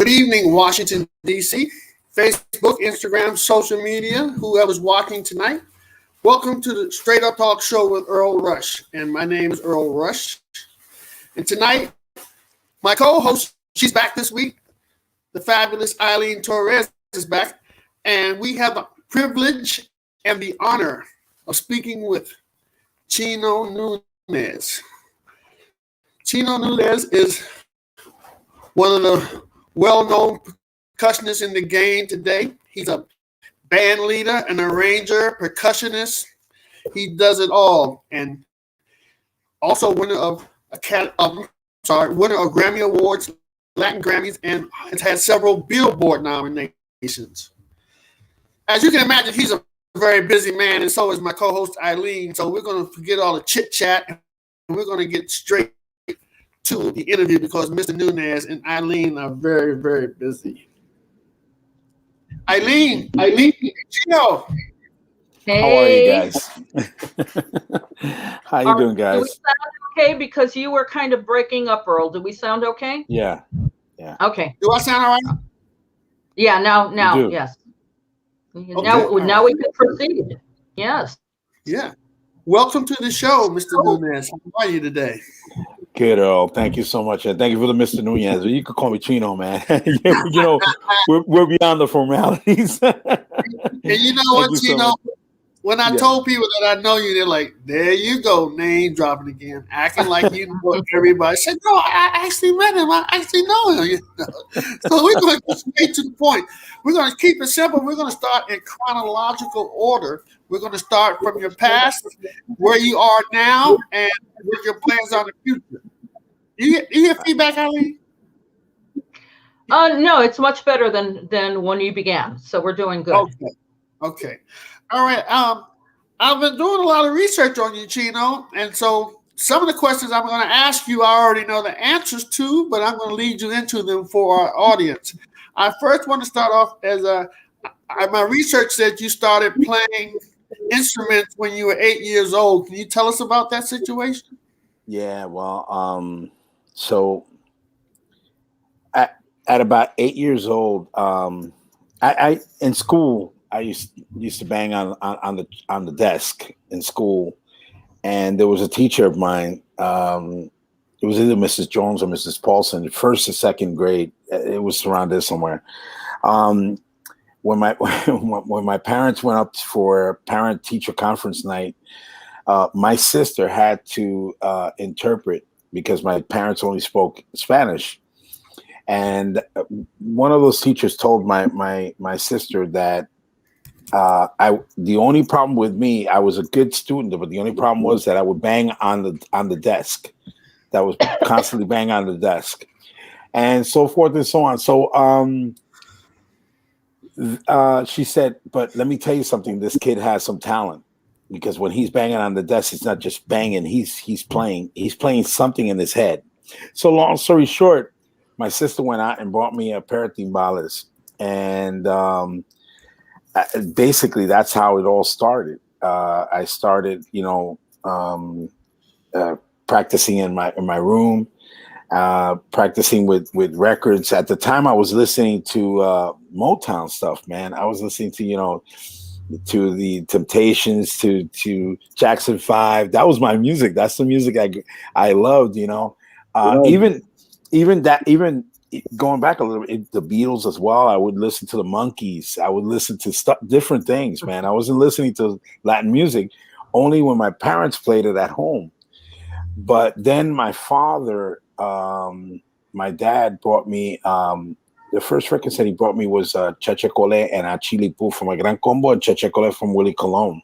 evening, Washington, D.C., Facebook, Instagram, social media, whoever's watching tonight. Welcome to the Straight Up Talk Show with Earl Rush. And my name is Earl Rush. And tonight, my co-host, she's back this week. The fabulous Eileen Torres is back. And we have the privilege and the honor of speaking with Chino Nunez. Chino Nunez is one of the well-known percussionists in the game today. He's a band leader, an arranger, percussionist. He does it all. And also winner of Grammy Awards, Latin Grammys, and has had several Billboard nominations. As you can imagine, he's a very busy man, and so is my co-host Eileen. So we're going to forget all the chit-chat, and we're going to get straight to the interview because Mr. Nunez and Eileen are very, very busy. Eileen, Chino. Hey. How are you guys? How you doing, guys? Do we sound okay? Because you were kind of breaking up, Earl. Do we sound okay? Yeah. Okay. Do I sound all right? Yeah, now, yes. Okay. Now we can proceed. Yes. Yeah. Welcome to the show, Mr. Nunez. How are you today? Good, Earl. Thank you so much. And thank you for the Mr. Nunez. You could call me Chino, man. We're beyond the formalities. And you know what, Chino? When I told people that I know you, they're like, there you go, name dropping again, acting like you know everybody. I said, no, I actually met him. I actually know him. You know? So we're going to go straight to the point. We're going to keep it simple. We're going to start in chronological order. We're going to start from your past, where you are now, and what your plans are in the future. You get feedback, Eileen? No, it's much better than when you began. So we're doing good. Okay. All right. I've been doing a lot of research on you, Chino, and so some of the questions I'm going to ask you, I already know the answers to, but I'm going to lead you into them for our audience. I first want to start off as my research said you started playing instruments when you were 8 years old. Can you tell us about that situation? Yeah, well, so at about 8 years old, I in school I used to bang on the desk in school, and there was a teacher of mine. It was either Mrs. Jones or Mrs. Paulson, first or second grade. It was around there somewhere. When my parents went up for parent-teacher conference night, my sister had to interpret because my parents only spoke Spanish. And one of those teachers told my sister that the only problem with me, I was a good student, but the only problem was that I would bang on the desk. That was constantly bang on the desk, and so forth and so on. So she said, but let me tell you something. This kid has some talent, because when he's banging on the desk, it's not just banging. He's playing something in his head. So long story short, my sister went out and bought me a pair of timbales, and basically that's how it all started. I started, practicing in my room, practicing with records. At the time, I was listening to Motown stuff, man. I was listening to to the Temptations, to Jackson 5. That was my music. That's the music I loved. Even going back a little bit, the Beatles as well. I would listen to the Monkees. I would listen to different things, man. I wasn't listening to Latin music only when my parents played it at home. But then my father, my dad bought me, the first records that he brought me was Cheche Cole and A Chili Poo from a Gran Combo, and Cheche Cole from Willie Colon.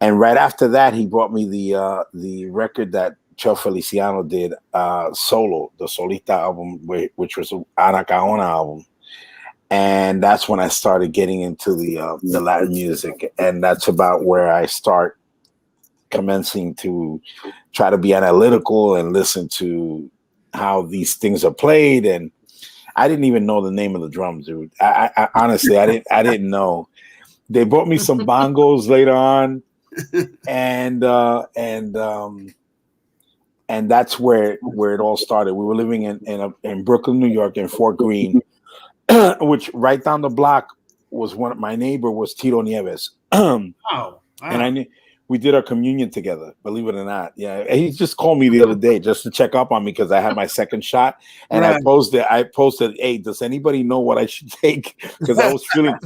And right after that, he brought me the record that Cho Feliciano did, solo, the Solista album, which was an Ana Caona album. And that's when I started getting into the Latin music. And that's about where I start commencing to try to be analytical and listen to how these things are played. And I didn't even know the name of the drums, dude. I honestly, I didn't know. They brought me some bongos later on, and that's where it all started. We were living in Brooklyn, New York, in Fort Greene, which right down the block was my neighbor was Chino Nunez. Wow. And I knew we did our communion together, believe it or not. Yeah. He just called me the other day just to check up on me because I had my second shot. And I posted, hey, does anybody know what I should take? Because I was feeling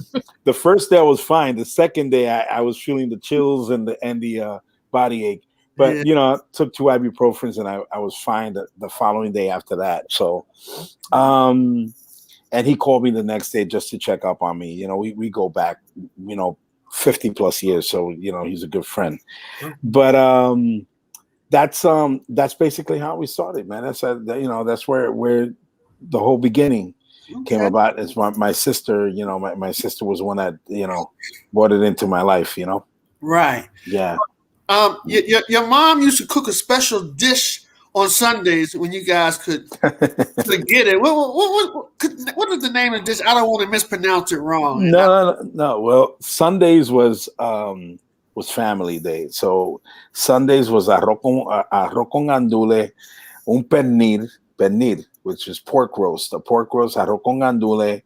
the first day I was fine. The second day I was feeling the chills and the body ache. But I took 2 ibuprofens and I was fine the following day after that. So and he called me the next day just to check up on me. We go back, 50 plus years. So, he's a good friend. But that's basically how we started, man. That's where the whole beginning came about. It's my sister, my sister was the one that, brought it into my life, Right. Yeah. Your mom used to cook a special dish on Sundays when you guys could get it. What is the name of this? I don't want to mispronounce it wrong. No. Well, Sundays was family day. So Sundays was arroz con andule, un pernil, which is pork roast, arroz con andule,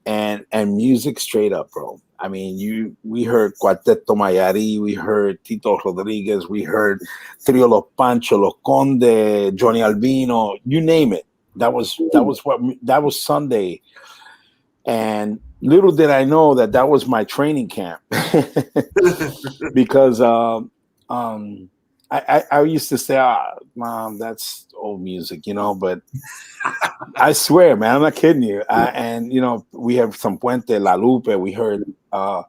and music straight up, bro. I mean, we heard Cuarteto Mayari, we heard Tito Rodriguez, we heard Trio Los Pancho, Los Conde, Johnny Albino, you name it. That was Sunday. And little did I know that was my training camp. Because I used to say, Mom, that's old music, but I swear, man, I'm not kidding you. And we have some Puente, La Lupe. We heard Olga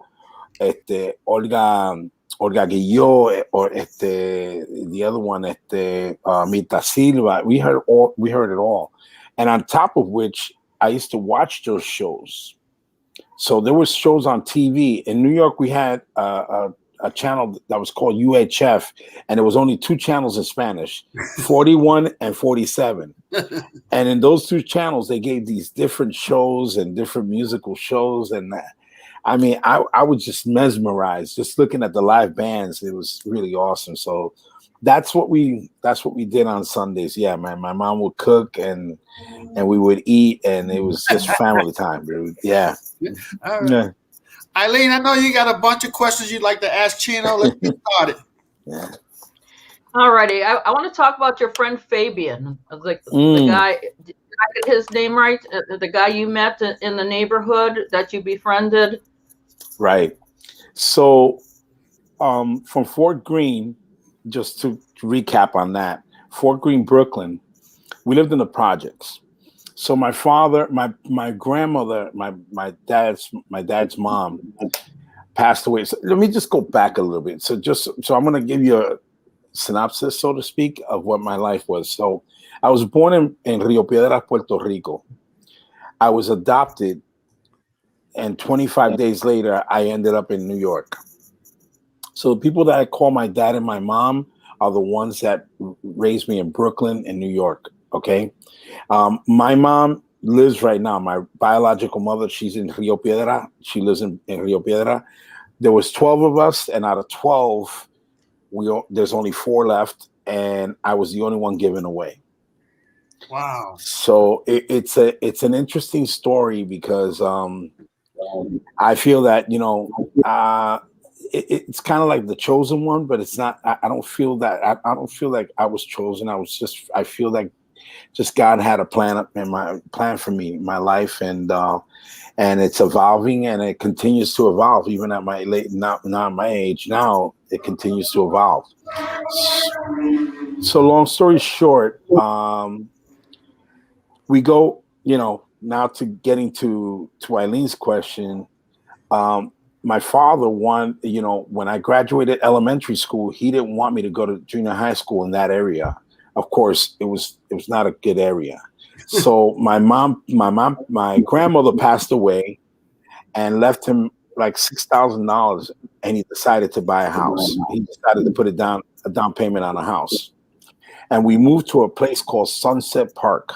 Guillot, or the other one, Mita Silva. We heard it all. And on top of which, I used to watch those shows. So there was shows on TV in New York. We had a channel that was called UHF, and there was only 2 channels in Spanish, 41 and 47. And in those 2 channels, they gave these different shows and different musical shows. And I mean, I was just mesmerized just looking at the live bands. It was really awesome. So that's what we did on Sundays. Yeah, man. My mom would cook and we would eat, and it was just family time, dude. Yeah. All right. Yeah. Eileen, I know you got a bunch of questions you'd like to ask Chino. Let's get started. Yeah. All righty. I want to talk about your friend Fabian. Like the guy, did I get his name right? The guy you met in the neighborhood that you befriended? Right. So from Fort Greene, just to recap on that, Fort Greene, Brooklyn, we lived in the projects. So my father, my grandmother, my dad's mom passed away. So let me just go back a little bit. So I'm going to give you a synopsis, so to speak, of what my life was. So I was born in Rio Piedras, Puerto Rico. I was adopted, and 25 days later, I ended up in New York. So the people that I call my dad and my mom are the ones that raised me in Brooklyn and New York. Okay. My mom lives right now. My biological mother, she's in Rio Piedra. She lives in Rio Piedra. There was 12 of us, and out of 12, there's only 4 left, and I was the only one given away. Wow. So it's an interesting story because I feel that it's kind of like the chosen one, but it's not. I don't feel that. I don't feel like I was chosen. I feel like just God had a plan for me, my life, and it's evolving, and it continues to evolve even at my not my age now. It continues to evolve. So long story short, we go. Now to getting to Eileen's question. My father when I graduated elementary school, he didn't want me to go to junior high school in that area. Of course, it was not a good area. So my grandmother passed away and left him like $6,000, and he decided to buy a house. He decided to put a down payment on a house. And we moved to a place called Sunset Park,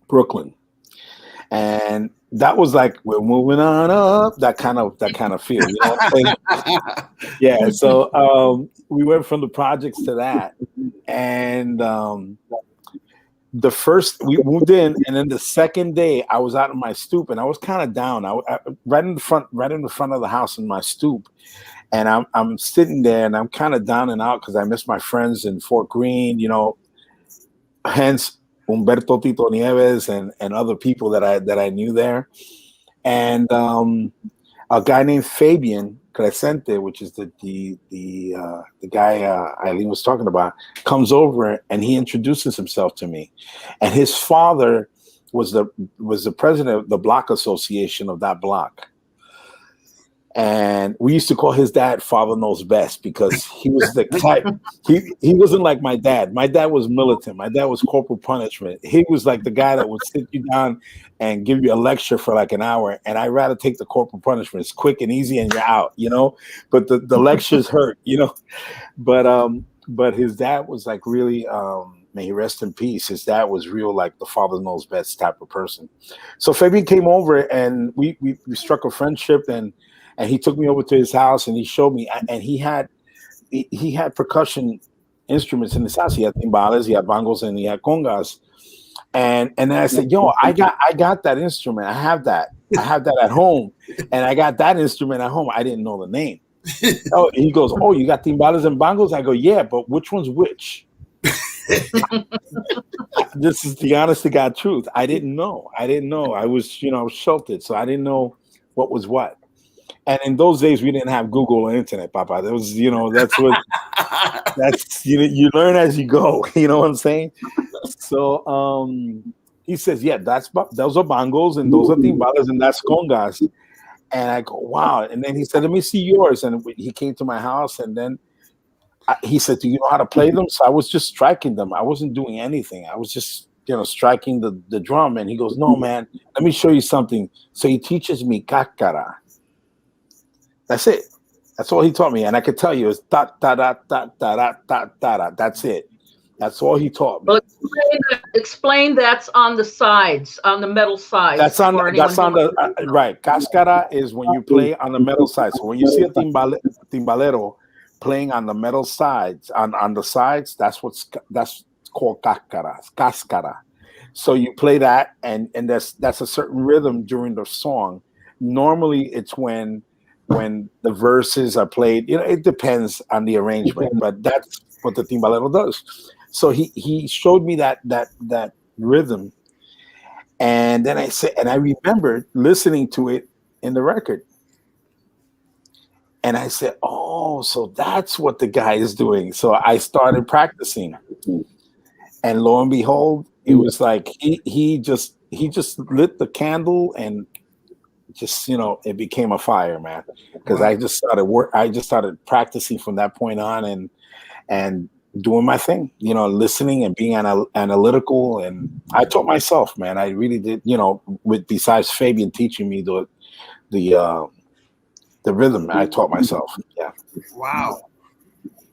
Brooklyn. And that was like, we're moving on up, that kind of feel, you know what I'm saying? Yeah. So we went from the projects to that. And the first we moved in, and then the second day I was out on my stoop, and I was kind of down. I right in the front of the house in my stoop, and I'm sitting there, and I'm kind of down and out because I miss my friends in Fort Greene, hence Humberto Tito Nieves and other people that I knew there, and a guy named Fabian Crescente, which is the guy Eileen was talking about, comes over and he introduces himself to me, and his father was the president of the block association of that block. And we used to call his dad Father Knows Best because he was the type, he wasn't like my dad. My dad was militant. My dad was corporal punishment. He was like the guy that would sit you down and give you a lecture for like an hour. And I'd rather take the corporal punishment. It's quick and easy and you're out, but the lectures hurt, but his dad was like really, may he rest in peace. His dad was real, like the Father Knows Best type of person. So Fabian came over and we struck a friendship, and he took me over to his house and he showed me, and he had percussion instruments in his house. He had timbales, he had bongos, and he had congas. And then I said, yo, I got that instrument. I have that at home. And I got that instrument at home. I didn't know the name. Oh, he goes, oh, you got timbales and bongos? I go, yeah, but which one's which? This is the honest to God truth. I didn't know. I was, sheltered, so I didn't know what was what. And in those days, we didn't have Google or internet, Papa. There was, you learn as you go. You know what I'm saying? So he says, yeah, those are bongos and those are timbales and that's congas. And I go, wow. And then he said, let me see yours. And he came to my house, and then he said, do you know how to play them? So I was just striking them. I wasn't doing anything. I was just, striking the drum. And he goes, no, man, let me show you something. So he teaches me kakara. That's it. That's all he taught me. And I could tell you it's ta ta da ta ta da ta ta da. That's it. That's all he taught me. Well, explain that's on the sides, on the metal sides. That's on the right. Cascara is when you play on the metal side. So when you see a timbalero playing on the metal sides, on the sides, that's called cascara. So you play that, and that's a certain rhythm during the song. Normally it's when the verses are played, it depends on the arrangement, but that's what the timbalero does. So he showed me that rhythm, and then I remembered listening to it in the record, and I said, oh, so that's what the guy is doing. So I started practicing, and lo and behold, it was like he just lit the candle, and just it became a fire, man, because I just started practicing from that point on, and doing my thing, listening and being analytical. And I taught myself, man. I really did, besides Fabian teaching me the rhythm, I taught myself. Yeah. Wow.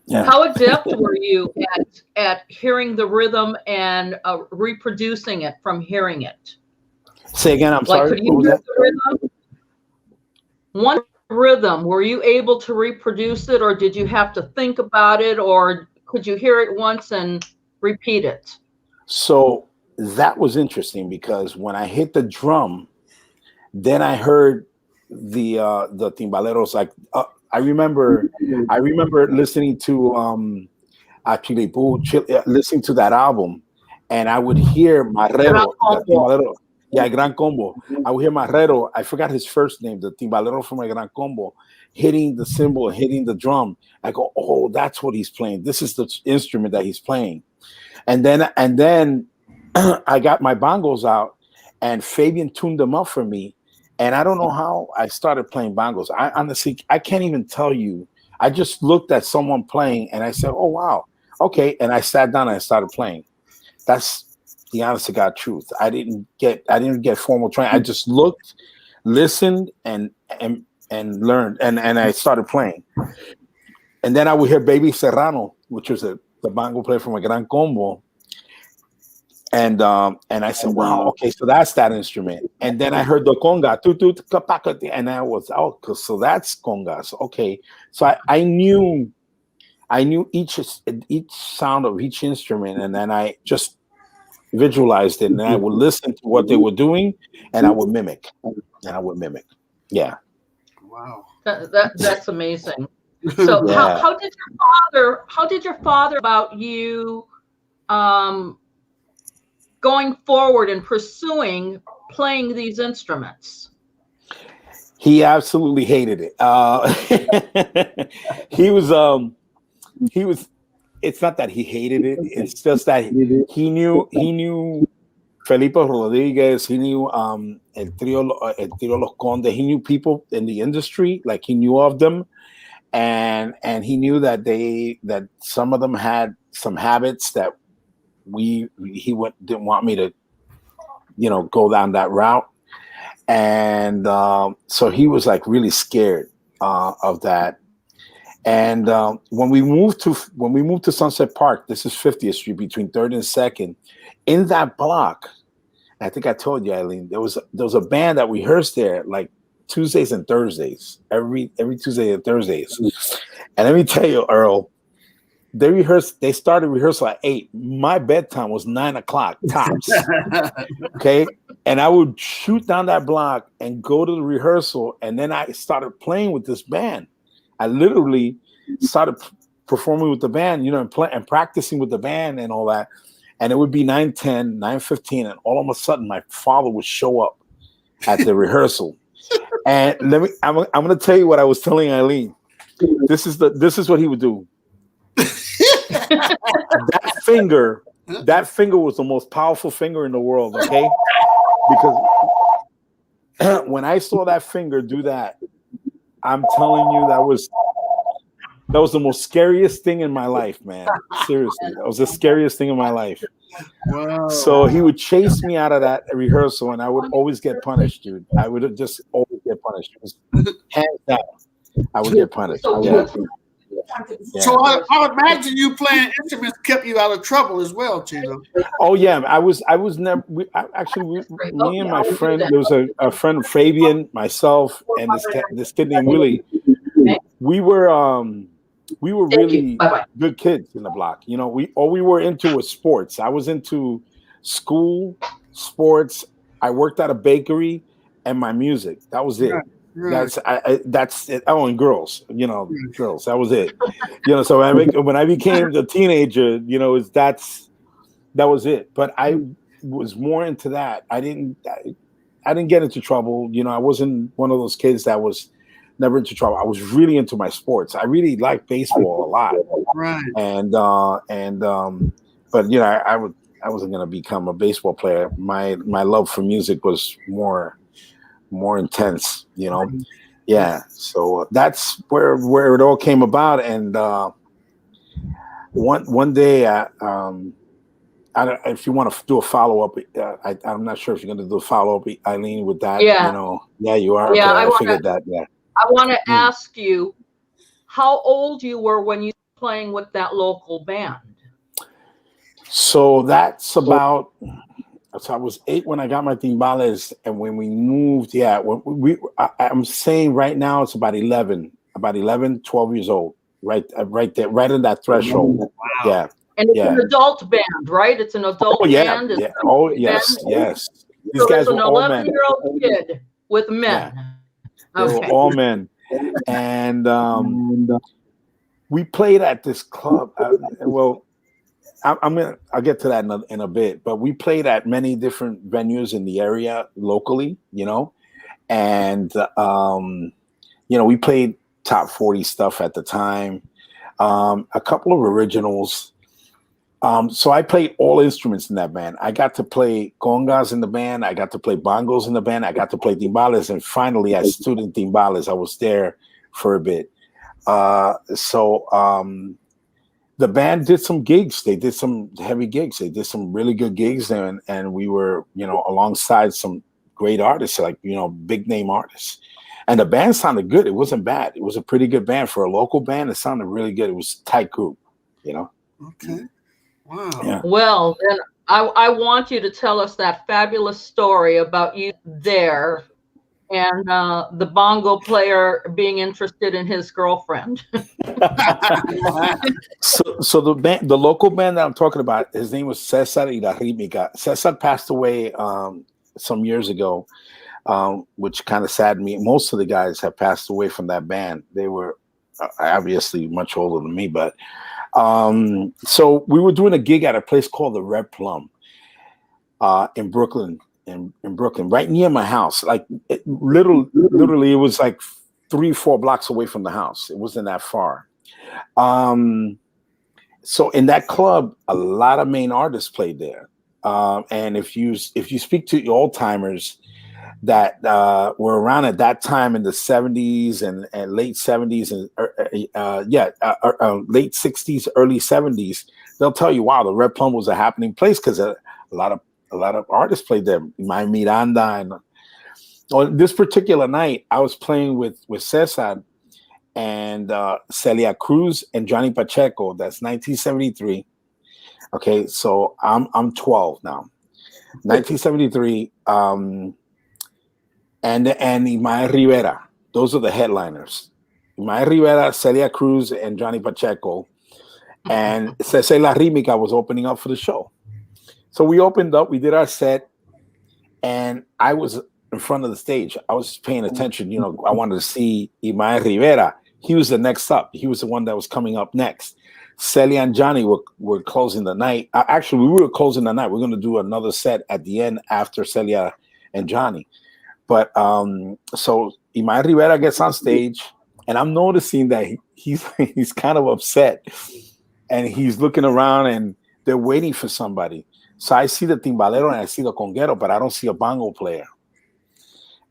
Yeah. How adept were you at hearing the rhythm and reproducing it from hearing it? Say again, I'm sorry. Could you hear the rhythm? One rhythm, were you able to reproduce it, or did you have to think about it, or could you hear it once and repeat it? So that was interesting, because when I hit the drum, then I heard the timbaleros. Like I remember listening to listening to that album, and I would hear Marrero. Yeah, Gran Combo. I would hear Marrero. I forgot his first name, the timbalero from my Gran Combo, hitting the cymbal, hitting the drum. I go, oh, that's what he's playing. This is the instrument that he's playing. And then I got my bongos out, and Fabian tuned them up for me. And I don't know how I started playing bongos. I honestly, I can't even tell you. I just looked at someone playing, and I said, oh, wow. Okay. And I sat down and I started playing. That's the honest to God truth. I didn't get formal training. I just looked, listened, and learned, and I started playing. And then I would hear Baby Serrano, which was the bongo player from a Gran Combo. And I said, wow, okay, so that's that instrument. And then I heard the conga, and I was, so that's congas. Okay. So I knew each sound of each instrument, and then I just visualized it, and I would listen to what they were doing, and I would mimic. Yeah. Wow. That's amazing. So Yeah. how did your father about you going forward and pursuing playing these instruments? He absolutely hated it. He was. It's not that he hated it. It's just that he knew Felipe Rodriguez. He knew El Trio Los Conde. He knew people in the industry, like he knew of them, and he knew that some of them had some habits that he didn't want me to, go down that route. And so he was like really scared of that. And when we moved to Sunset Park, this is 50th Street between 3rd and 2nd, in that block, I think I told you, Eileen, there was a band that rehearsed there like Tuesdays and Thursdays, every Tuesday and Thursdays. And let me tell you, Earl, they started rehearsal at 8. My bedtime was 9 o'clock tops. Okay. And I would shoot down that block and go to the rehearsal. And then I started playing with this band. I literally started performing with the band, and practicing with the band and all that. And it would be 9:10, 9:15, and all of a sudden my father would show up at the rehearsal. And I'm going to tell you what I was telling Eileen. This is what he would do. That finger was the most powerful finger in the world, okay? Because when I saw that finger do that, I'm telling you, that was the most scariest thing in my life, man. Seriously, that was the scariest thing in my life. Wow. So he would chase me out of that rehearsal, and I would always get punished, dude. I would just always get punished. It was hands down, I would get punished. Yeah. Yeah. So I imagine you playing instruments kept you out of trouble as well, Chino. Oh yeah, I was never. Me and my friend, there was a friend, Fabian, myself, and this kid named Willie. We were really good kids in the block. All we were into was sports. I was into school, sports. I worked at a bakery, and my music. That was it. Right. That's it. Oh, and girls, girls. That was it. So when I became a teenager, that was it. But I was more into that. I didn't get into trouble. I wasn't one of those kids that was never into trouble. I was really into my sports. I really liked baseball a lot. Right. And but I wasn't gonna become a baseball player. My love for music was more intense, Yeah. So that's where it all came about. And one day, I don't, if you want to do a follow up, I'm not sure if you're going to do a follow up, Eileen, with that. Yeah. Yeah, you are. Yeah, okay, I figured that. Yeah. I want to ask you how old you were when you were playing with that local band. So that's about. So I was 8 when I got my timbales, and when we moved, I'm saying right now it's about 11, 12 years old, right there, right in that threshold. Wow. Yeah. And it's an adult band, right? It's an adult band. Yeah. Oh, yes, yes. These guys were all men. It's an 11-year-old kid with men. Yeah. They were all men. And we played at this club. I'll get to that in a bit, but we played at many different venues in the area locally, and we played top 40 stuff at the time, a couple of originals. So I played all instruments in that band. I got to play congas in the band. I got to play bongos in the band. I got to play timbales, and finally, as student timbales, I was there for a bit. The band did some gigs. They did some heavy gigs. They did some really good gigs, and we were, alongside some great artists, like, big name artists. And the band sounded good. It wasn't bad. It was a pretty good band for a local band. It sounded really good. It was a tight group, Okay. Wow. Yeah. Well, then I want you to tell us that fabulous story about you there and the bongo player being interested in his girlfriend. So the local band that I'm talking about, his name was Cesar y la Rítmica. Cesar passed away some years ago, which kind of saddened me. Most of the guys have passed away from that band. They were obviously much older than me, but so we were doing a gig at a place called the Red Plum in Brooklyn. In Brooklyn, right near my house, like literally, it was like 3-4 blocks away from the house. It wasn't that far. So in that club, a lot of main artists played there. And if you speak to your old timers that were around at that time in the 70s and late 70s and late 60s, early 70s, they'll tell you, wow, the Red Plum was a happening place because a lot of artists played there. My Miranda, and on this particular night, I was playing with Cesar and Celia Cruz and Johnny Pacheco. That's 1973. Okay, so I'm 12 now. 1973, and Imai Rivera. Those are the headliners. Imai Rivera, Celia Cruz, and Johnny Pacheco, and Cesar La Rítmica was opening up for the show. So we opened up, we did our set, and I was in front of the stage. I was paying attention. You know, I wanted to see Imai Rivera. He was the next up. He was the one that was coming up next. Celia and Johnny were closing the night. Actually, we were closing the night. We're going to do another set at the end after Celia and Johnny. But so Imai Rivera gets on stage, and I'm noticing that he's kind of upset, and he's looking around, and they're waiting for somebody. So I see the timbalero and I see the conguero, but I don't see a bongo player.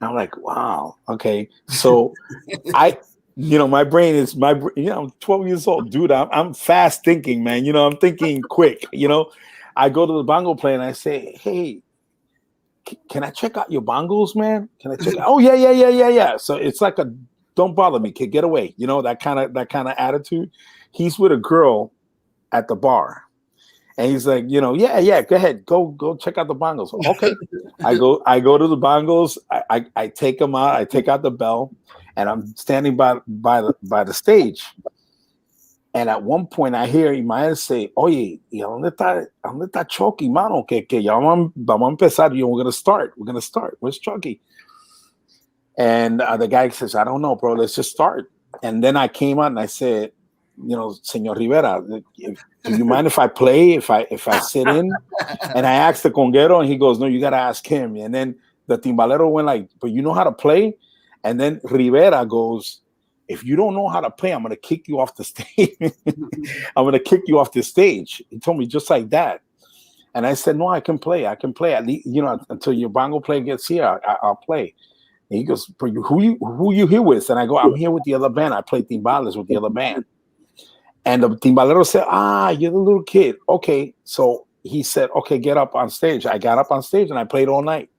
And I'm like, wow, okay. So my brain is I'm 12 years old, dude. I'm fast thinking, man. You know, I'm thinking quick. You know, I go to the bongo player and I say, hey, can I check out your bongos, man? Can I check out? Oh, yeah. So it's like a don't bother me, kid, get away. You know, that kind of attitude. He's with a girl at the bar. And he's like, yeah, go ahead, go check out the bongos. Okay, I go to the bongos. I take them out. I take out the bell, and I'm standing by the stage. And at one point, I hear Imai say, "Oye, ¿y dónde está Chucky, mano? Que ya vamos a empezar. We're gonna start. Where's Chucky?" And the guy says, "I don't know, bro. Let's just start." And then I came out and I said, Señor Rivera, do you mind if I play, if I sit in? And I asked the conguero, and he goes, no, you got to ask him. And then the timbalero went like, but you know how to play? And then Rivera goes, if you don't know how to play, I'm going to kick you off the stage. I'm going to kick you off the stage. He told me just like that. And I said, no, I can play. At least, until your bongo player gets here, I'll play. And he goes, who you here with? And I go, I'm here with the other band. I play timbales with the other band. And the timbalero said, you're the little kid. Okay. So he said, okay, get up on stage. I got up on stage and I played all night.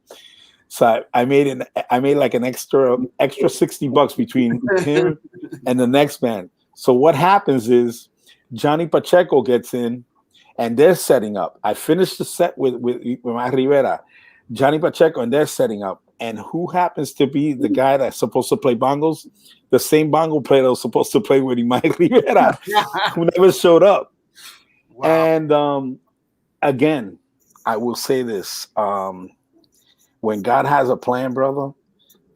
So I made like an extra $60 between him and the next band. So what happens is Johnny Pacheco gets in and they're setting up. I finished the set with my Rivera, Johnny Pacheco, and they're setting up. And who happens to be the guy that's supposed to play bongos? The same bongo player that was supposed to play with Imai Rivera, who never showed up. Wow. And again, I will say this. When God has a plan, brother,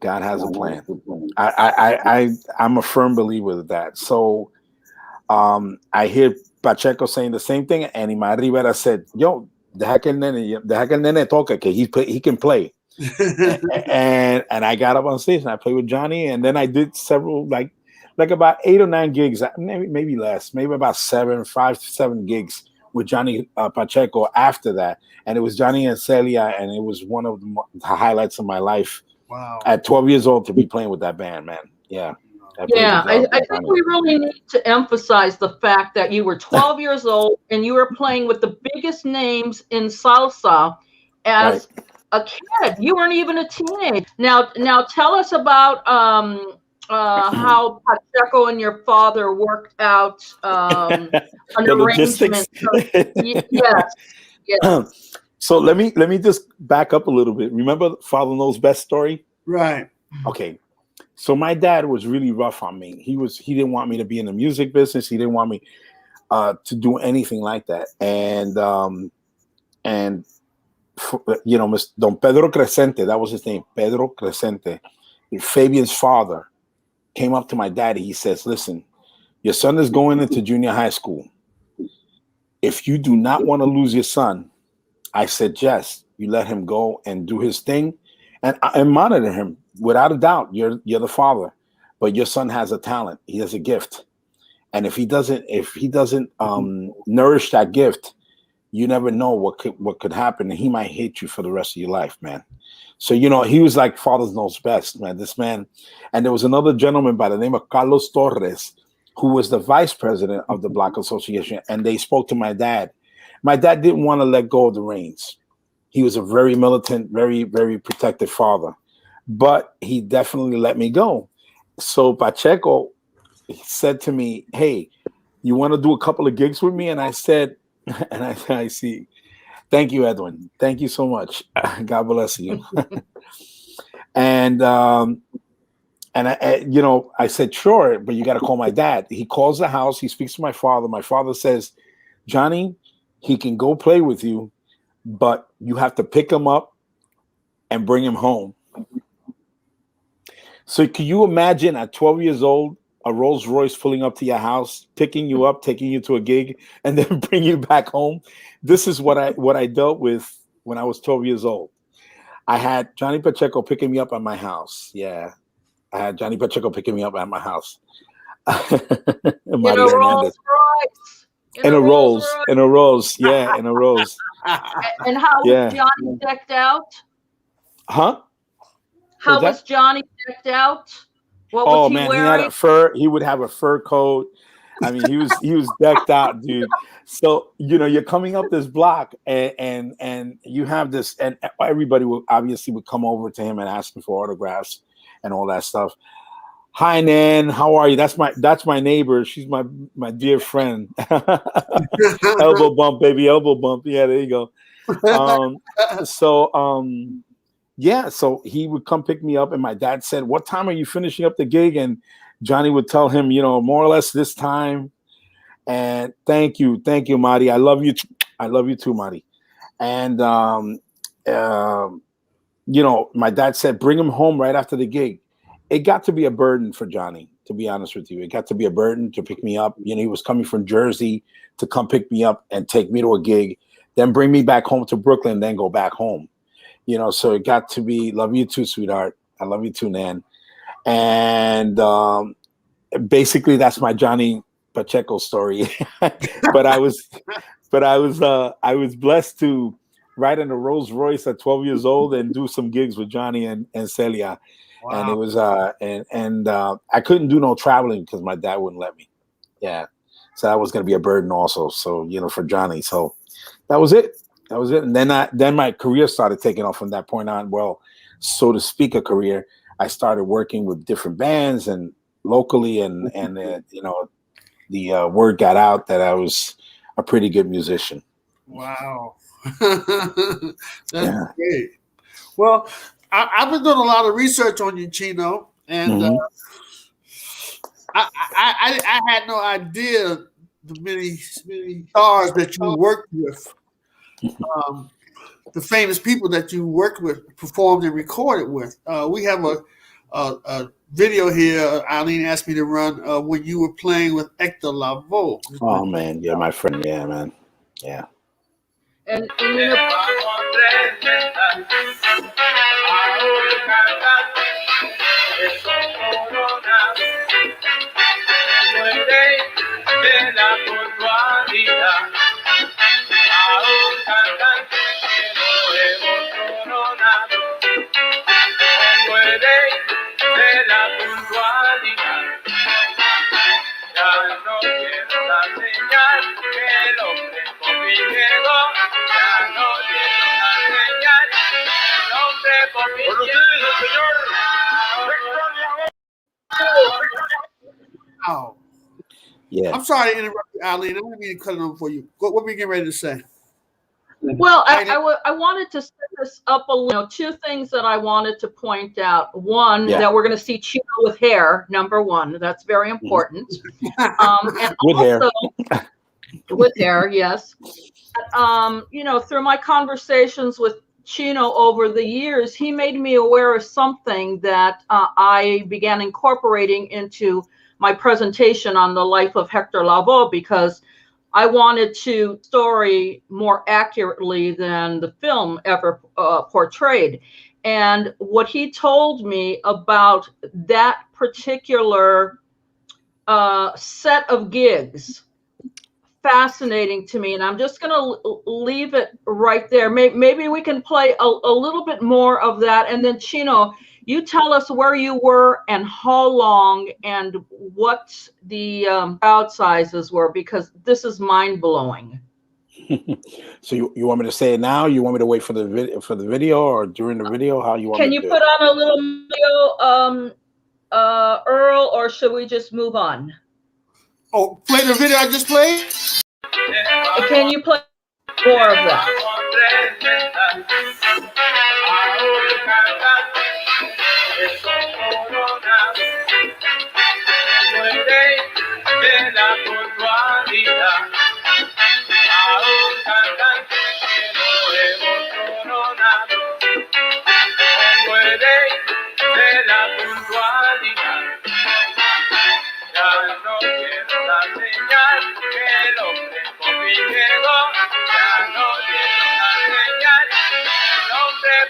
God has a plan. I'm a firm believer of that. So I hear Pacheco saying the same thing, and Imai Rivera said, yo, deja que el nene toque, que he can play. and I got up on stage and I played with Johnny, and then I did several like about 8 or 9 gigs, maybe less, maybe about 5 to 7 gigs with Johnny Pacheco after that. And it was Johnny and Celia, and it was one of the highlights of my life. Wow! At 12 years old to be playing with that band, man. Yeah. I think we really need to emphasize the fact that you were 12 years old and you were playing with the biggest names in salsa as a kid. You weren't even a teenager. Now tell us about how Pacheco and your father worked out an arrangement. Yes. So let me just back up a little bit. Remember Father Knows Best story? Right. Okay. So my dad was really rough on me. He didn't want me to be in the music business. He didn't want me to do anything like that. And you know, Don Pedro Crescente, that was his name, Pedro Crescente, Fabian's father, came up to my daddy. He says, listen, your son is going into junior high school. If you do not want to lose your son, I suggest you let him go and do his thing and monitor him. Without a doubt, you're the father, but your son has a talent. He has a gift. And if he doesn't nourish that gift, you never know what could happen, and he might hate you for the rest of your life, man. So, you know, he was like father knows best, man, this man. And there was another gentleman by the name of Carlos Torres, who was the vice president of the Black Association, and they spoke to my dad. My dad didn't want to let go of the reins. He was a very militant, very, very protective father, but he definitely let me go. So Pacheco said to me, hey, you want to do a couple of gigs with me? And I said, and I see, thank you, Edwin. Thank you so much. God bless you. And you know, I said, sure, but you got to call my dad. He calls the house. He speaks to my father. My father says, Johnny, he can go play with you, but you have to pick him up and bring him home. So can you imagine at 12 years old, a Rolls Royce pulling up to your house, picking you up, taking you to a gig, and then bring you back home? This is what I dealt with when I was 12 years old. I had Johnny Pacheco picking me up at my house. Yeah, I had Johnny Pacheco picking me up at my house. In a Rolls Royce. In a Rolls. Yeah, in a Rolls. And how was Johnny decked out? Huh? How was Johnny decked out? What was he wearing? He had a fur. He would have a fur coat. I mean, he was decked out, dude. So, you know, you're coming up this block and you have this, and everybody would come over to him and ask him for autographs and all that stuff. Hi, Nan, how are you? That's my neighbor. She's my dear friend. Elbow bump, baby, elbow bump. Yeah, there you go. So he would come pick me up, and my dad said, what time are you finishing up the gig? And Johnny would tell him, you know, more or less this time. And thank you, Marty. I love you. I love you too, Marty. And you know, my dad said, bring him home right after the gig. It got to be a burden for Johnny, to be honest with you. It got to be a burden to pick me up. You know, he was coming from Jersey to come pick me up and take me to a gig, then bring me back home to Brooklyn, then go back home. You know, so it got to be, love you too, sweetheart. I love you too, Nan. And basically that's my Johnny Pacheco story. but I was blessed to ride in a Rolls Royce at 12 years old and do some gigs with Johnny and Celia. Wow. And it was I couldn't do no traveling because my dad wouldn't let me. Yeah. So that was going to be a burden also. So, you know, for Johnny. So that was it. And then my career started taking off from that point on. Well, so to speak, a career. I started working with different bands and locally, and you know, the word got out that I was a pretty good musician. Wow, that's great. Well, I've been doing a lot of research on you, Chino, and I had no idea the many stars that you worked with. The famous people that you worked with, performed and recorded with. We have a video here. Eileen asked me to run when you were playing with Hector Lavoe. Oh man, yeah, my friend. Yeah, man. Yeah. And Oh, yeah. I'm sorry to interrupt you, Eileen. I didn't mean to cut it on for you. What were you getting ready to say? Well, I wanted to set this up a little. Two things that I wanted to point out. One, that we're going to see Chino with hair. Number one, that's very important. And with also, hair. With hair, yes. Through my conversations with Chino over the years, he made me aware of something that I began incorporating into my presentation on the life of Hector Lavoe, because I wanted to story more accurately than the film ever portrayed. And what he told me about that particular set of gigs, fascinating to me, and I'm just going to leave it right there. Maybe we can play a little bit more of that, and then Chino, you tell us where you were and how long and what the crowd sizes were, because this is mind-blowing. So you want me to say it now? You want me to wait for the video or during the video? How you want Can me you to put on a little video, Earl, or should we just move on? Oh, play the video I just played? Can you play more of that?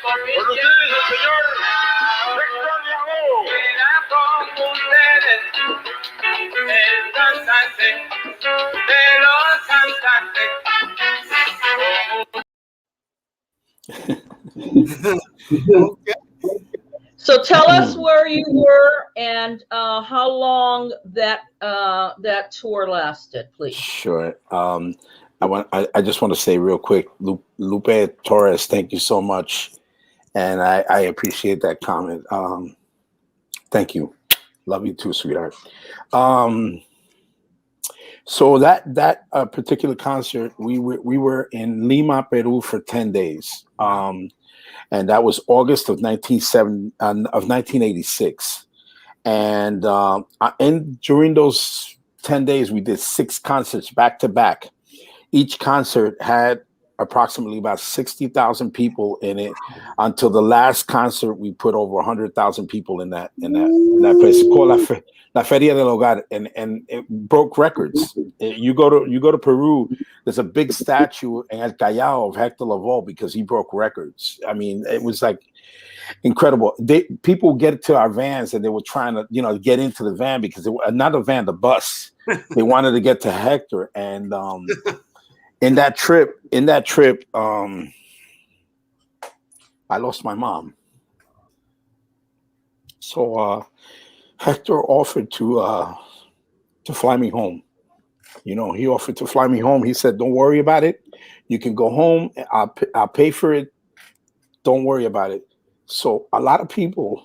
Con ustedes el señor Hector Lavoe. Con ustedes el cantante de los cantantes. Okay. So tell us where you were and how long that tour lasted, please. Sure. I just want to say real quick, Lupe Torres, thank you so much, and I appreciate that comment. Thank you. Love you too, sweetheart. So that particular concert, we were in Lima, Peru for 10 days, and that was August of 1986, and during those 10 days, we did 6 concerts back to back. Each concert had approximately about 60,000 people in it. Until the last concert, we put over 100,000 people in that place called La Feria del Hogar, and it broke records. You go to Peru, there's a big statue in El Callao of Hector Lavoe because he broke records. I mean, it was like incredible. People get to our vans and they were trying to get into the van because not a van, the bus. They wanted to get to Hector, and in that trip, I lost my mom. So Hector offered to fly me home. He offered to fly me home. He said, "Don't worry about it. You can go home. I'll pay for it. Don't worry about it." So a lot of people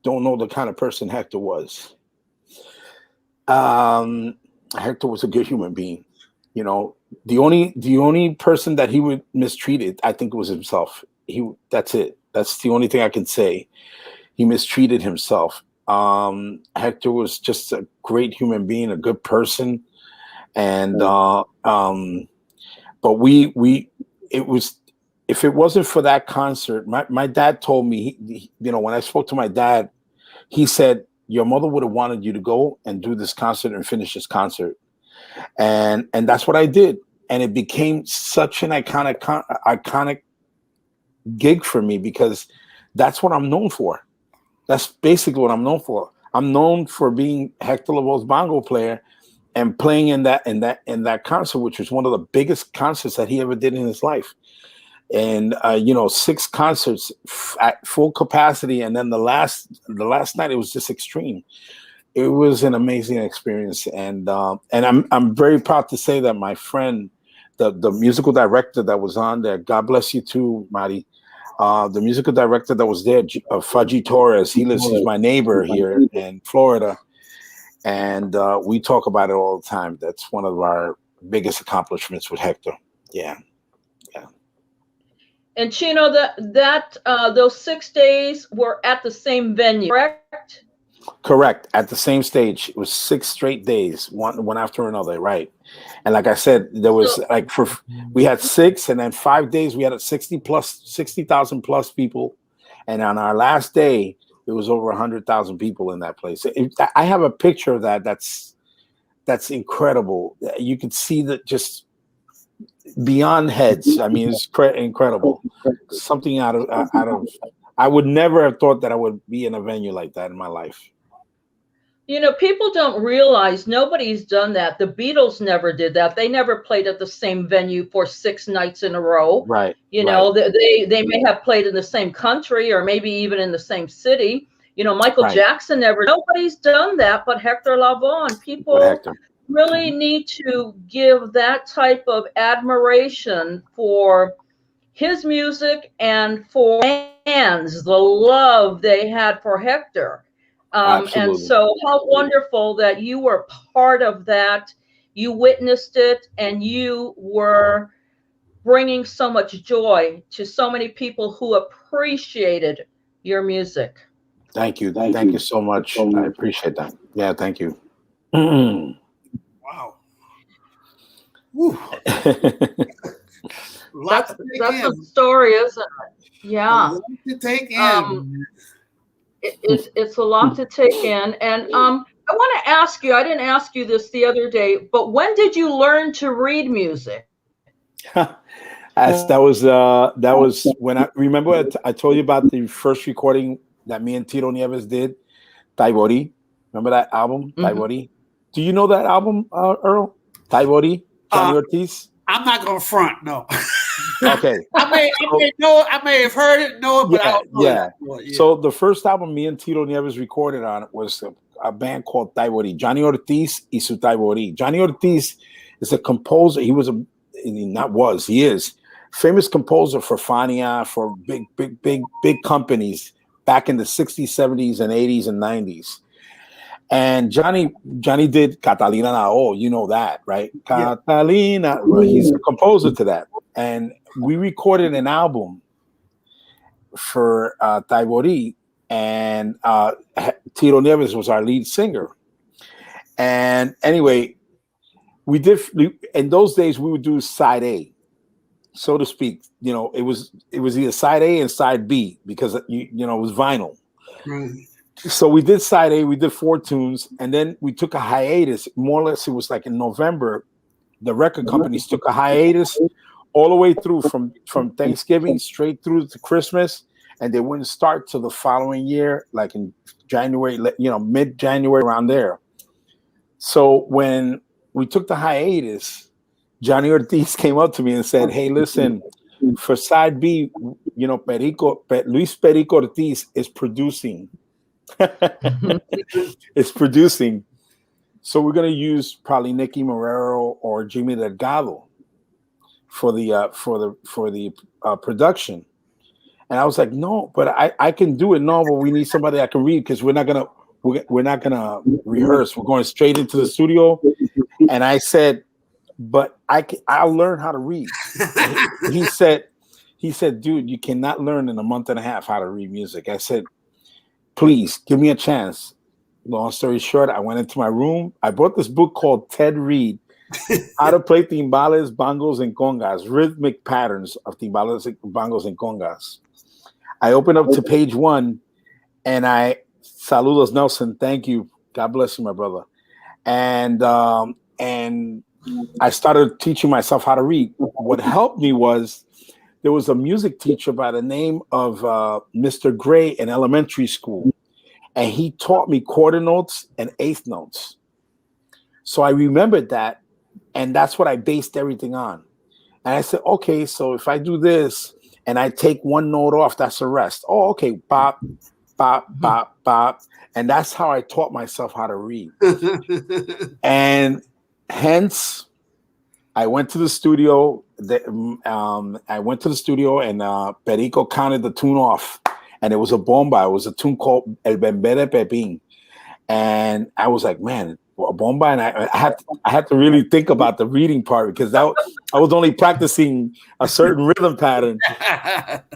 don't know the kind of person Hector was. Hector was a good human being. The only person that he would mistreated, I think, was himself. That's it. That's the only thing I can say. He mistreated himself. Hector was just a great human being, a good person, and but it was, if it wasn't for that concert, my dad told me, when I spoke to my dad, he said, "Your mother would have wanted you to go and do this concert and finish this concert." And that's what I did, and it became such an iconic gig for me because that's what I'm known for. That's basically what I'm known for. I'm known for being Hector Lavoe's bongo player and playing in that concert, which was one of the biggest concerts that he ever did in his life. And 6 concerts at full capacity, and then the last night it was just extreme. It was an amazing experience, and I'm very proud to say that my friend, the musical director that was on there, God bless you too, Mari. The musical director that was there, Faji Torres, he's my neighbor here in Florida, and we talk about it all the time. That's one of our biggest accomplishments with Hector. Yeah, And Chino, those 6 days were at the same venue, correct? Correct. At the same stage. It was 6 straight days, one after another, right? And like I said, there was we had 6, and then 5 days we had 60,000 plus people. And on our last day, it was over 100,000 people in that place. I have a picture of that. That's incredible. You could see that just beyond heads. I mean, it's incredible. Something out of. I would never have thought that I would be in a venue like that in my life. You know, people don't realize nobody's done that. The Beatles never did that. They never played at the same venue for 6 nights in a row. Right. You know, they may have played in the same country or maybe even in the same city. You know, Michael Jackson never. Nobody's done that but Hector Lavoe. People really need to give that type of admiration for his music and for fans, the love they had for Hector. And so how wonderful that you were part of that. You witnessed it and you were bringing so much joy to so many people who appreciated your music. Thank you. Thank you so much. I appreciate that. Yeah, thank you. Wow. That's a story, isn't it? Yeah. To take in. It's a lot to take in. And I want to ask you, I didn't ask you this the other day, but when did you learn to read music? That was when I told you about the first recording that me and Chino Nunez did, Taibori. Remember that album, Taibori? Do you know that album, Earl? Taibori, Johnny Ortiz? I'm not going to front, no. Okay. I may have heard it, but I don't know. Yeah. So the first album me and Chino Nunez recorded on was a band called Taibori, Johnny Ortiz y su Taibori. Johnny Ortiz is a composer. He is famous composer for Fania, for big companies back in the 60s, 70s, and 80s and 90s. And Johnny did Catalina Nao, you know that, right? Yeah. Catalina, he's a composer to that. And we recorded an album for Taibori, and Chino Nunez was our lead singer. And anyway, in those days we would do side A, so to speak. You know, it was either side A and side B because it was vinyl. Right. So we did side A, we did 4 tunes, and then we took a hiatus. More or less, it was like in November. The record companies took a hiatus all the way through from Thanksgiving straight through to Christmas, and they wouldn't start till the following year, like in January, mid-January, around there. So when we took the hiatus, Johnny Ortiz came up to me and said, "Hey, listen, for side B, Luis Perico Ortiz is producing." It's producing, so we're going to use probably Nicky Marrero or Jimmy Delgado for the production. And I was like, no, but I can do it. No, but we need somebody I can read, because we're not gonna rehearse. We're going straight into the studio. And I said, but I'll learn how to read. He said, dude, you cannot learn in a month and a half how to read music. I said, please give me a chance. Long story short, I went into my room. I bought this book called Ted Reed, How to Play Timbales, Bongos, and Congas, Rhythmic Patterns of Timbales, Bongos, and Congas. I opened up to page 1, and Saludos Nelson, thank you. God bless you, my brother. And I started teaching myself how to read. What helped me was there was a music teacher by the name of Mr. Gray in elementary school, and he taught me quarter notes and eighth notes. So I remembered that, and that's what I based everything on. And I said, okay, so if I do this and I take one note off, that's a rest. Oh, okay, bop, bop, bop, bop. And that's how I taught myself how to read. And hence, I went to the studio. And Perico counted the tune off, and it was a bomba. It was a tune called El Bembe de Pepin. And I was like, man, bomba, and I had to really think about the reading part because I was only practicing a certain rhythm pattern.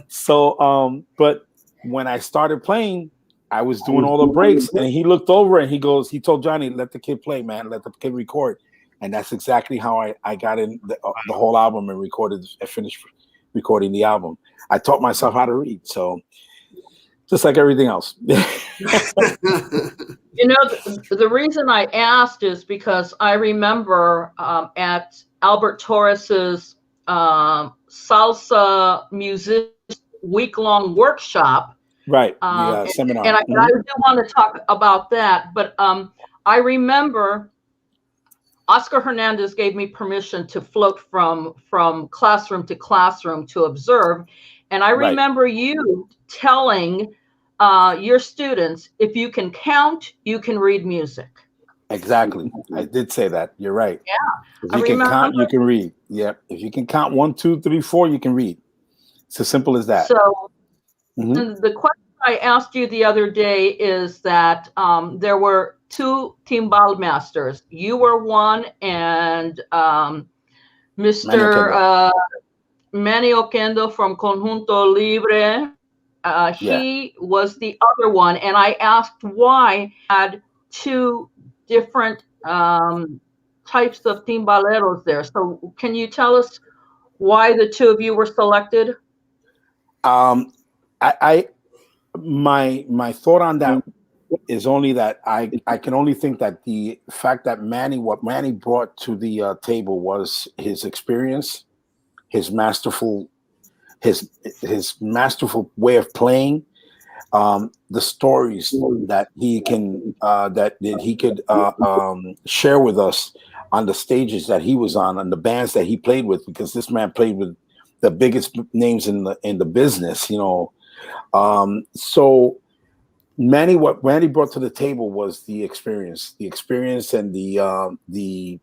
So, but when I started playing, I was doing all the breaks, and he looked over and he told Johnny, "Let the kid play, man. Let the kid record." And that's exactly how I got in the whole album and finished recording the album. I taught myself how to read, so just like everything else. You know, the reason I asked is because I remember at Albert Torres's salsa music week-long workshop. Right, the seminar. And I do want to talk about that, but I remember Oscar Hernandez gave me permission to float from classroom to classroom to observe. And I remember you telling your students, if you can count, you can read music. Exactly. I did say that. You're right. Yeah. If you can count, you can read. Yeah. If you can count 1, 2, 3, 4, you can read. It's as simple as that. So the question I asked you the other day is that there were 2 timbal masters. You were one, and Mr. Manny Oquendo from Conjunto Libre, he was the other one. And I asked why had 2 different types of timbaleros there. So can you tell us why the 2 of you were selected? My thought on that is only that I can only think that the fact that what Manny brought to the table was his experience, his masterful way of playing, the stories that he could share with us on the stages that he was on and the bands that he played with, because this man played with the biggest names in the business, you know. So what Manny brought to the table was the experience and the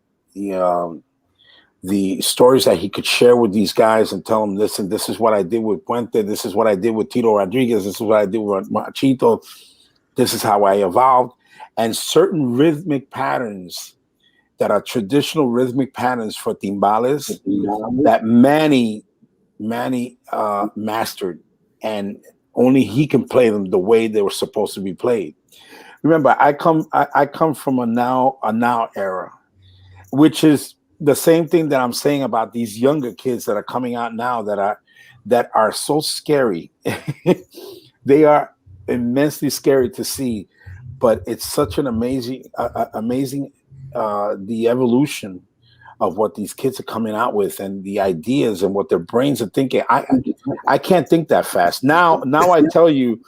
stories that he could share with these guys and tell them, listen, this is what I did with Puente, this is what I did with Tito Rodriguez, this is what I did with Machito, this is how I evolved. And certain rhythmic patterns that are traditional rhythmic patterns for timbales that Manny mastered, and only he can play them the way they were supposed to be played. Remember, I come from a now era, which is the same thing that I'm saying about these younger kids that are coming out now that are so scary. They are immensely scary to see, but it's such an amazing the evolution of what these kids are coming out with and the ideas and what their brains are thinking. I can't think that fast. Now I tell you,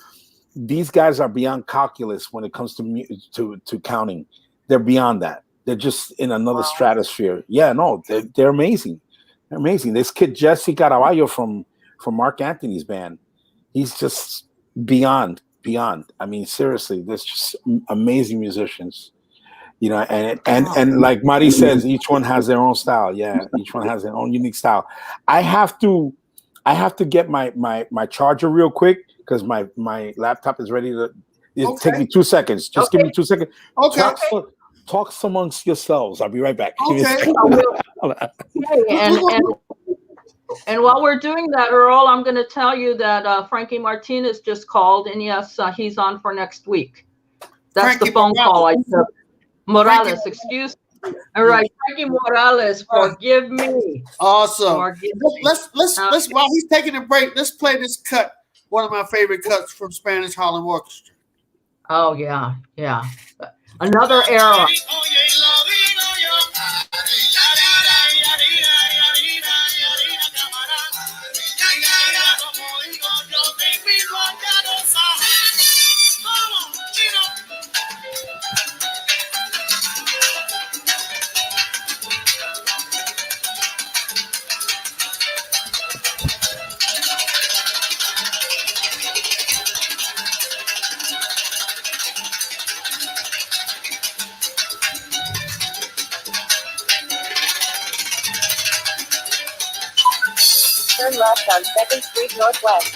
these guys are beyond calculus when it comes to counting. They're beyond that. They're just in another stratosphere. Yeah, no, they're amazing. They're amazing. This kid Jesse Caraballo from Mark Anthony's band, he's just beyond. I mean, seriously, there's just amazing musicians. You know, and like Mari says, each one has their own style. Yeah, each one has their own unique style. I have to get my charger real quick because my laptop is ready to. Take me 2 seconds. Just give me 2 seconds. Okay. Talk amongst yourselves. I'll be right back. Okay. And while we're doing that, Earl, I'm going to tell you that Frankie Martinez just called, and yes, he's on for next week. That's Frankie the phone call I took. Morales, excuse me. All right, Frankie Morales, forgive me. Awesome. Forgive me. Let's while he's taking a break, let's play this cut. One of my favorite cuts from Spanish Harlem Orchestra. Oh yeah. Another era. Turn left on 2nd Street Northwest.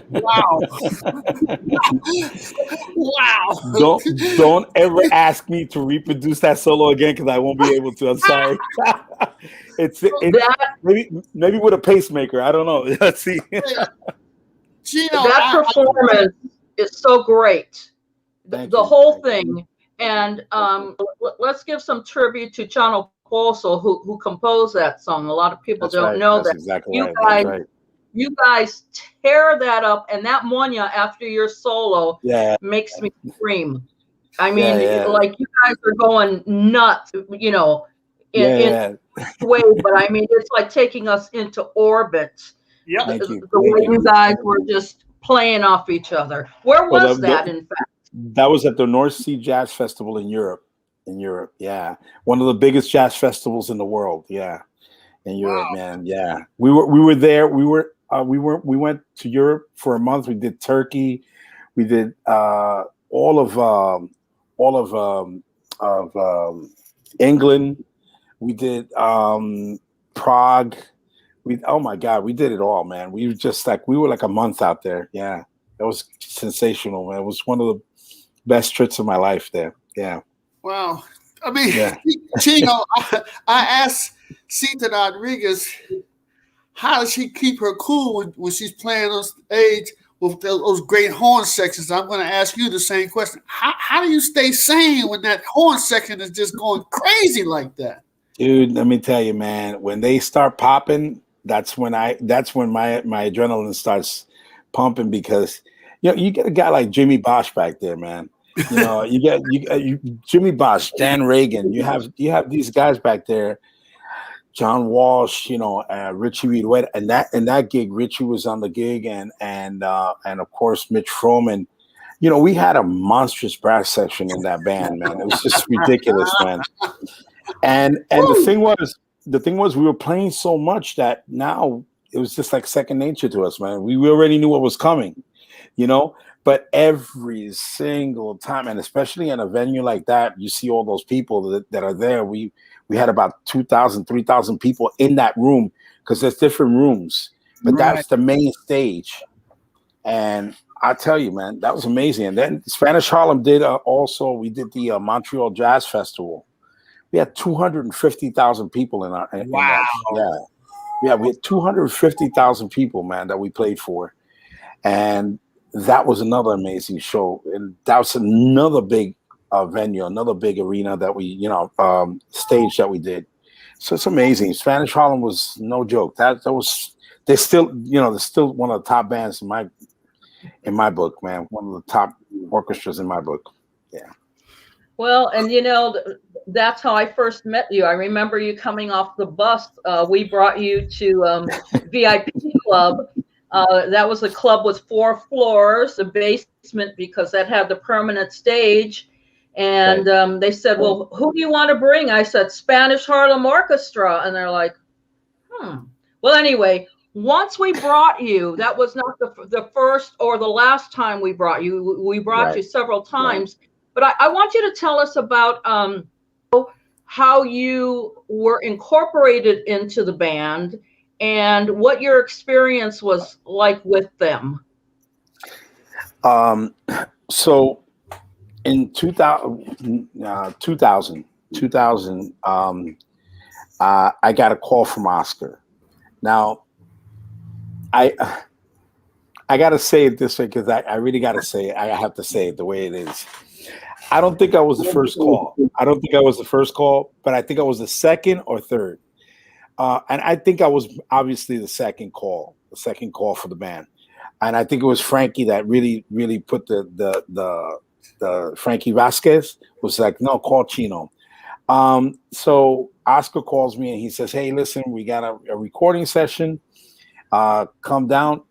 Wow. Wow. Don't ever ask me to reproduce that solo again because I won't be able to. I'm sorry. it's maybe with a pacemaker. I don't know. Let's see. Chino, that performance is so great. Thank The you. whole thing. And let's give some tribute to Chano Pozo, who composed that song. A lot of people don't know That's that. exactly You right. guys, That's right. you guys tear that up, and that moña after your solo makes me scream. I mean, like you guys are going nuts, you know, in a way, but I mean, it's like taking us into orbit. Yeah. The way you guys were just playing off each other. Where was that, in fact? That was at the North Sea Jazz Festival in Europe. Yeah. One of the biggest jazz festivals in the world. Yeah. In Europe, man. Yeah. We were there. We went to Europe for a month. We did Turkey. We did all of England. We did Prague. Oh my God, we did it all, man. We were like a month out there. Yeah. It was sensational, man. It was one of the best trips of my life there. Yeah. Wow. I mean, Chino, I asked Sita Rodriguez, how does she keep her cool when she's playing on stage with those great horn sections? I'm going to ask you the same question. How do you stay sane when that horn section is just going crazy like that? Dude, let me tell you, man, when they start popping, that's when my adrenaline starts pumping, because you get a guy like Jimmy Bosch back there, man. You get Jimmy Bosch, Dan Reagan. You have these guys back there, John Walsh, Richie Reed, and that gig. Richie was on the gig, and of course Mitch Froman. We had a monstrous brass section in that band, man. It was just ridiculous, man. And the thing was we were playing so much that now it was just like second nature to us, man. We already knew what was coming, But every single time, and especially in a venue like that, you see all those people that are there. We had about 2,000, 3,000 people in that room, because there's different rooms, but that's the main stage. And I tell you, man, that was amazing. And then Spanish Harlem did we did the Montreal Jazz Festival. We had 250,000 people in that. Yeah, we had 250,000 people, man, that we played for. And that was another amazing show. And that was another big venue, another big arena that we, stage that we did. So it's amazing. Spanish Harlem was no joke. They're still one of the top bands in my book, man. One of the top orchestras in my book. Yeah. Well, and that's how I first met you. I remember you coming off the bus. We brought you to VIP Club. That was a club with 4 floors, a basement, because that had the permanent stage. And they said, well, who do you want to bring? I said, Spanish Harlem Orchestra. And they're like, Well, anyway, once we brought you, that was not the first or the last time we brought you. We brought you several times. But I want you to tell us about how you were incorporated into the band and what your experience was like with them. So in 2000, I got a call from Oscar. Now, I got to say it this way, because I really got to say it. I have to say it the way it is. I don't think I was the first call. But I think I was the second or third. And I think I was obviously the second call for the band. And I think it was Frankie that really, really put the Frankie Vasquez was like, no, call Chino. So Oscar calls me and he says, hey, listen, we got a recording session. Come down,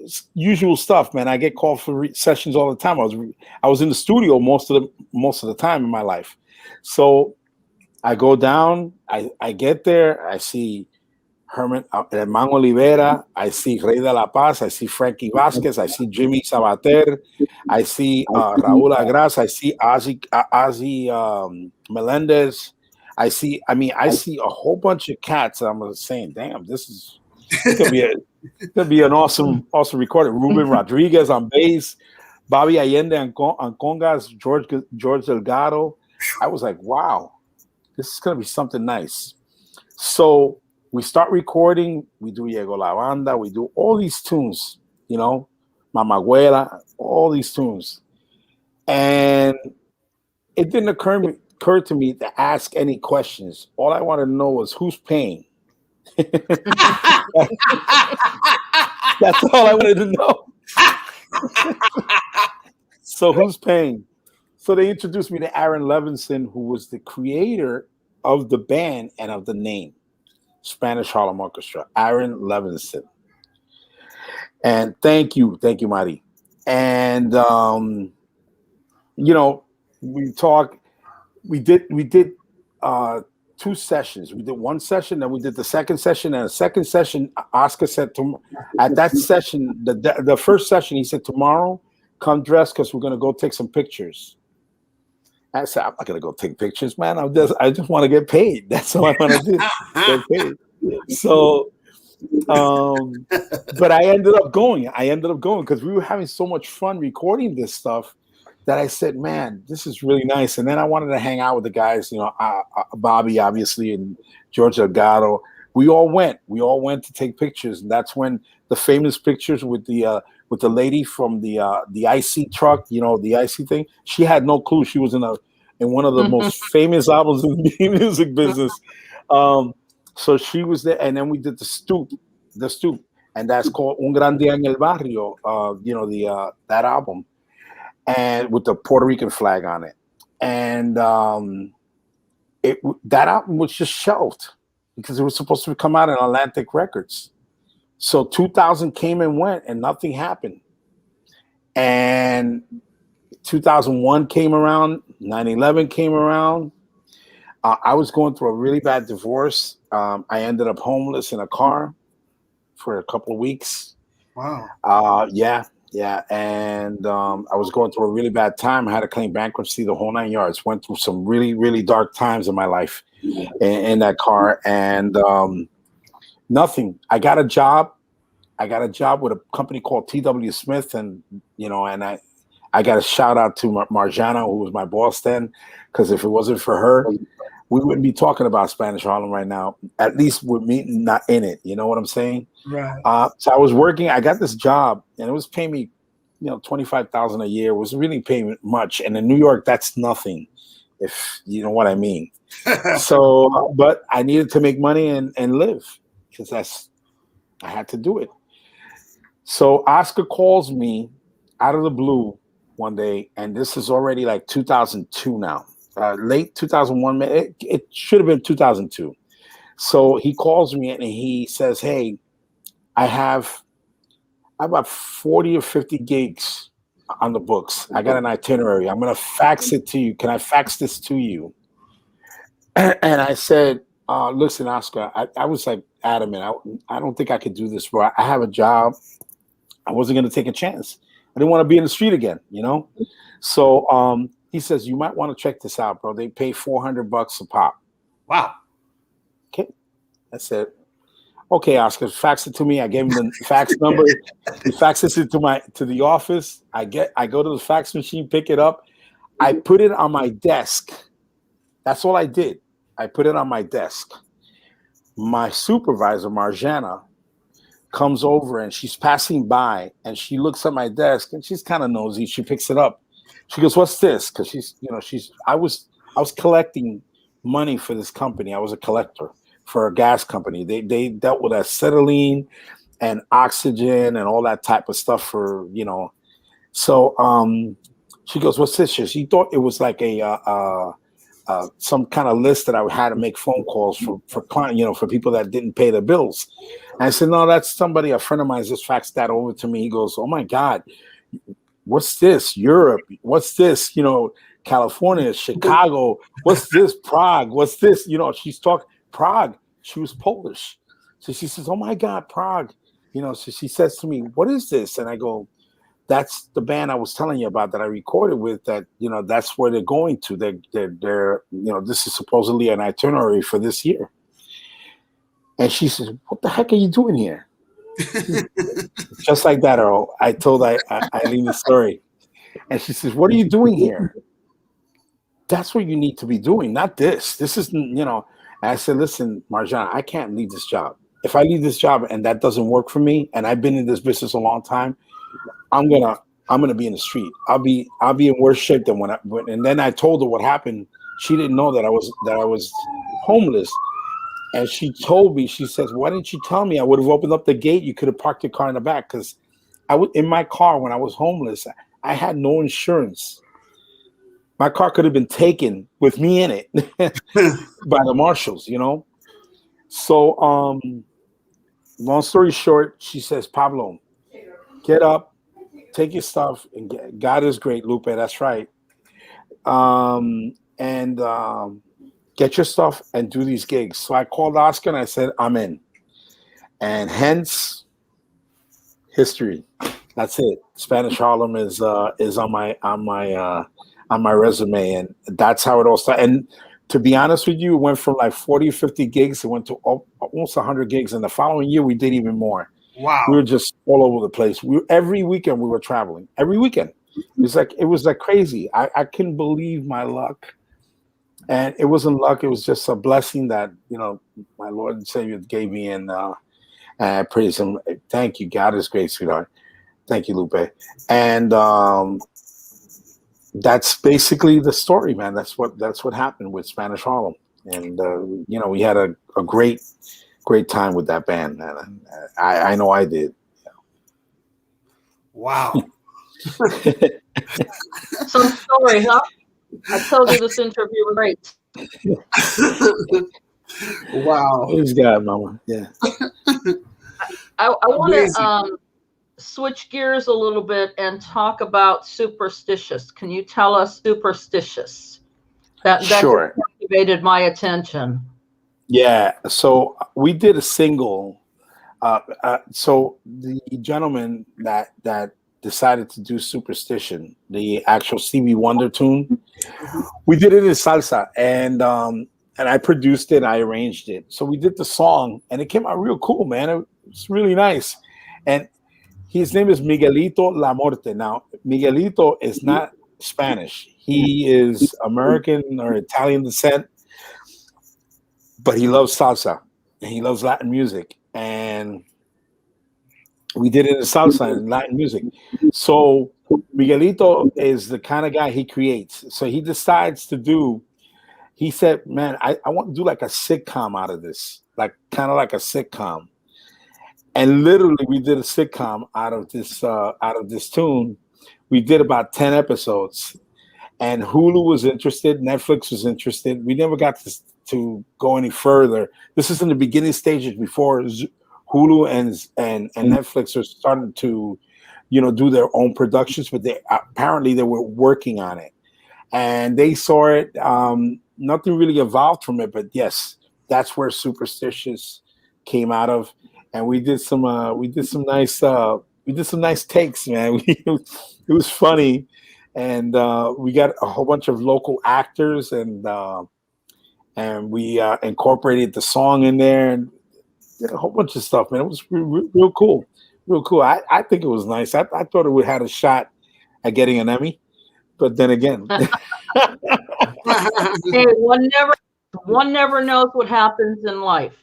it's usual stuff, man. I get called for sessions all the time. I was in the studio most of the time in my life. So I go down, I get there, I see Herman Olivera, I see Rey de la Paz, I see Frankie Vasquez, I see Jimmy Sabater, I see Raúl Agras, I see Ozzy Melendez, I see a whole bunch of cats. And I'm saying, damn, this is It's gonna be an awesome recording. Ruben Rodriguez on bass, Bobby Allende on congas, George Delgado. I was like, wow, this is gonna be something nice. So we start recording. We do Llegó la Banda. We do all these tunes, you know, Mama Abuela, all these tunes, and it didn't occur to me to ask any questions. All I wanted to know was who's paying. That's all I wanted to know. So who's paying? So they introduced me to Aaron Levinson, who was the creator of the band and of the name Spanish Harlem Orchestra. Aaron Levinson. And thank you, Mari. And you know, we did 2 sessions. We did 1 session, then we did the second session, and the second session, Oscar said at that session, the first session, he said, tomorrow, come dressed because we're gonna go take some pictures. I said, I'm not gonna go take pictures, man. I just want to get paid. That's all I want to do. Get paid. So, but I ended up going because we were having so much fun recording this stuff that I said, man, this is really nice. And then I wanted to hang out with the guys, you know, Bobby, obviously, and George Delgado. We all went to take pictures. And that's when the famous pictures with the lady from the IC truck, you know, the IC thing. She had no clue. She was in one of the most famous albums in the music business. So she was there. And then we did the stoop. And that's called Un Gran Día en el Barrio, you know, that album. And with the Puerto Rican flag on it, and that album was just shelved because it was supposed to come out on Atlantic Records. So 2000 came and went, and nothing happened. And 2001 came around, 9/11 came around. I was going through a really bad divorce. I ended up homeless in a car for a couple of weeks. Wow. Yeah, and I was going through a really bad time. I had to claim bankruptcy, the whole 9 yards. Went through some really, really dark times in my life in that car, and nothing. I got a job with a company called T.W. Smith, and you know, and I got a shout out to Marjana, who was my boss then, because if it wasn't for her, we wouldn't be talking about Spanish Harlem right now. At least with me not in it. You know what I'm saying? Right. So I was working. I got this job, and it was paying me, you know, $25,000 a year. It was really paying much, and in New York, that's nothing, if you know what I mean. So, but I needed to make money and live because I had to do it. So Oscar calls me out of the blue one day, and this is already like 2002 now. Late 2001, it should have been 2002. So he calls me and he says, hey, I have about 40 or 50 gigs on the books. I got an itinerary. I'm going to fax it to you. Can I fax this to you? And I said, listen, Oscar, I was like adamant. I don't think I could do this, bro. I have a job. I wasn't going to take a chance. I didn't want to be in the street again, you know? So he says, you might want to check this out, bro. They pay $400 a pop. Wow. Okay. I said, okay, Oscar, fax it to me. I gave him the fax number. He faxes it to the office. I go to the fax machine, pick it up. I put it on my desk. That's all I did. I put it on my desk. My supervisor, Marjana, comes over and she's passing by and she looks at my desk and she's kind of nosy. She picks it up. She goes, what's this? Because I was collecting money for this company. I was a collector for a gas company. They dealt with acetylene and oxygen and all that type of stuff for, you know. So she goes, what's this? She thought it was like some kind of list that I had to make phone calls for client, you know, for people that didn't pay their bills. And I said, no, that's somebody, a friend of mine just faxed that over to me. He goes, oh my God, what's this? Europe? What's this? You know, California, Chicago. What's this? Prague. What's this? You know, she's talking Prague. She was Polish. So she says, oh my God, Prague. You know, so she says to me, what is this? And I go, that's the band I was telling you about that I recorded with, that, you know, that's where they're going to. They're you know, this is supposedly an itinerary for this year. And she says, "What the heck are you doing here?" Just like that, Earl. I told Eileen the story. And she says, "What are you doing here? That's what you need to be doing, not this. This isn't, you know." And I said, "Listen, Marjana, I can't leave this job. If I leave this job and that doesn't work for me, and I've been in this business a long time, I'm gonna be in the street. I'll be in worse shape than when I." And then I told her what happened. She didn't know that I was homeless. And she told me, she says, "Why didn't you tell me? I would have opened up the gate. You could have parked your car in the back." Because I was in my car when I was homeless. I had no insurance. My car could have been taken with me in it by the marshals, you know. So, long story short, she says, "Pablo, get up, take your stuff, and God is great, Lupe. That's right. And get your stuff and do these gigs." So I called Oscar and I said, "I'm in." And hence history. That's it. Spanish Harlem is on my resume, and that's how it all started. And to be honest with you, it went from like 40 or 50 gigs, it went to almost 100 gigs. And the following year, we did even more. Wow. We were just all over the place. Every weekend we were traveling. Every weekend. It was like crazy. I couldn't believe my luck. And it wasn't luck. It was just a blessing that, you know, my Lord and Savior gave me. And I praise him. Thank you. God is great, sweetheart. Thank you, Lupe. And that's basically the story, man. That's what happened with Spanish Harlem. And, you know, we had a great time with that band, man. I know I did. Wow. Some story, huh? I told you this interview was great. Wow. Praise God, Mama. Yeah. I want to switch gears a little bit and talk about Superstitious. Can you tell us Superstitious? That Sure. captivated my attention. Yeah. So we did a single. So the gentleman that decided to do Superstition, the actual Stevie Wonder tune, we did it in salsa, and I produced it, I arranged it. So we did the song, and it came out real cool, man. It's really nice. And his name is Miguelito La Morte. Now, Miguelito is not Spanish. He is American or Italian descent, but he loves salsa and he loves Latin music. And we did it in salsa and Latin music. So Miguelito is the kind of guy he creates. So he decides to do, he said, "Man, I want to do like a sitcom out of this, like kind of like a sitcom." And literally we did a sitcom out of this tune. We did about 10 episodes, and Hulu was interested, Netflix was interested. We never got to go any further. This is in the beginning stages before Hulu and Netflix are starting to, you know, do their own productions, but apparently they were working on it, and they saw it. Nothing really evolved from it, but yes, that's where Superstitious came out of, and we did some nice takes, man. It was funny, and we got a whole bunch of local actors, and we incorporated the song in there, and did a whole bunch of stuff, man. It was real cool. I think it was nice. I thought it would have had a shot at getting an Emmy, but then again, Hey, one never knows what happens in life.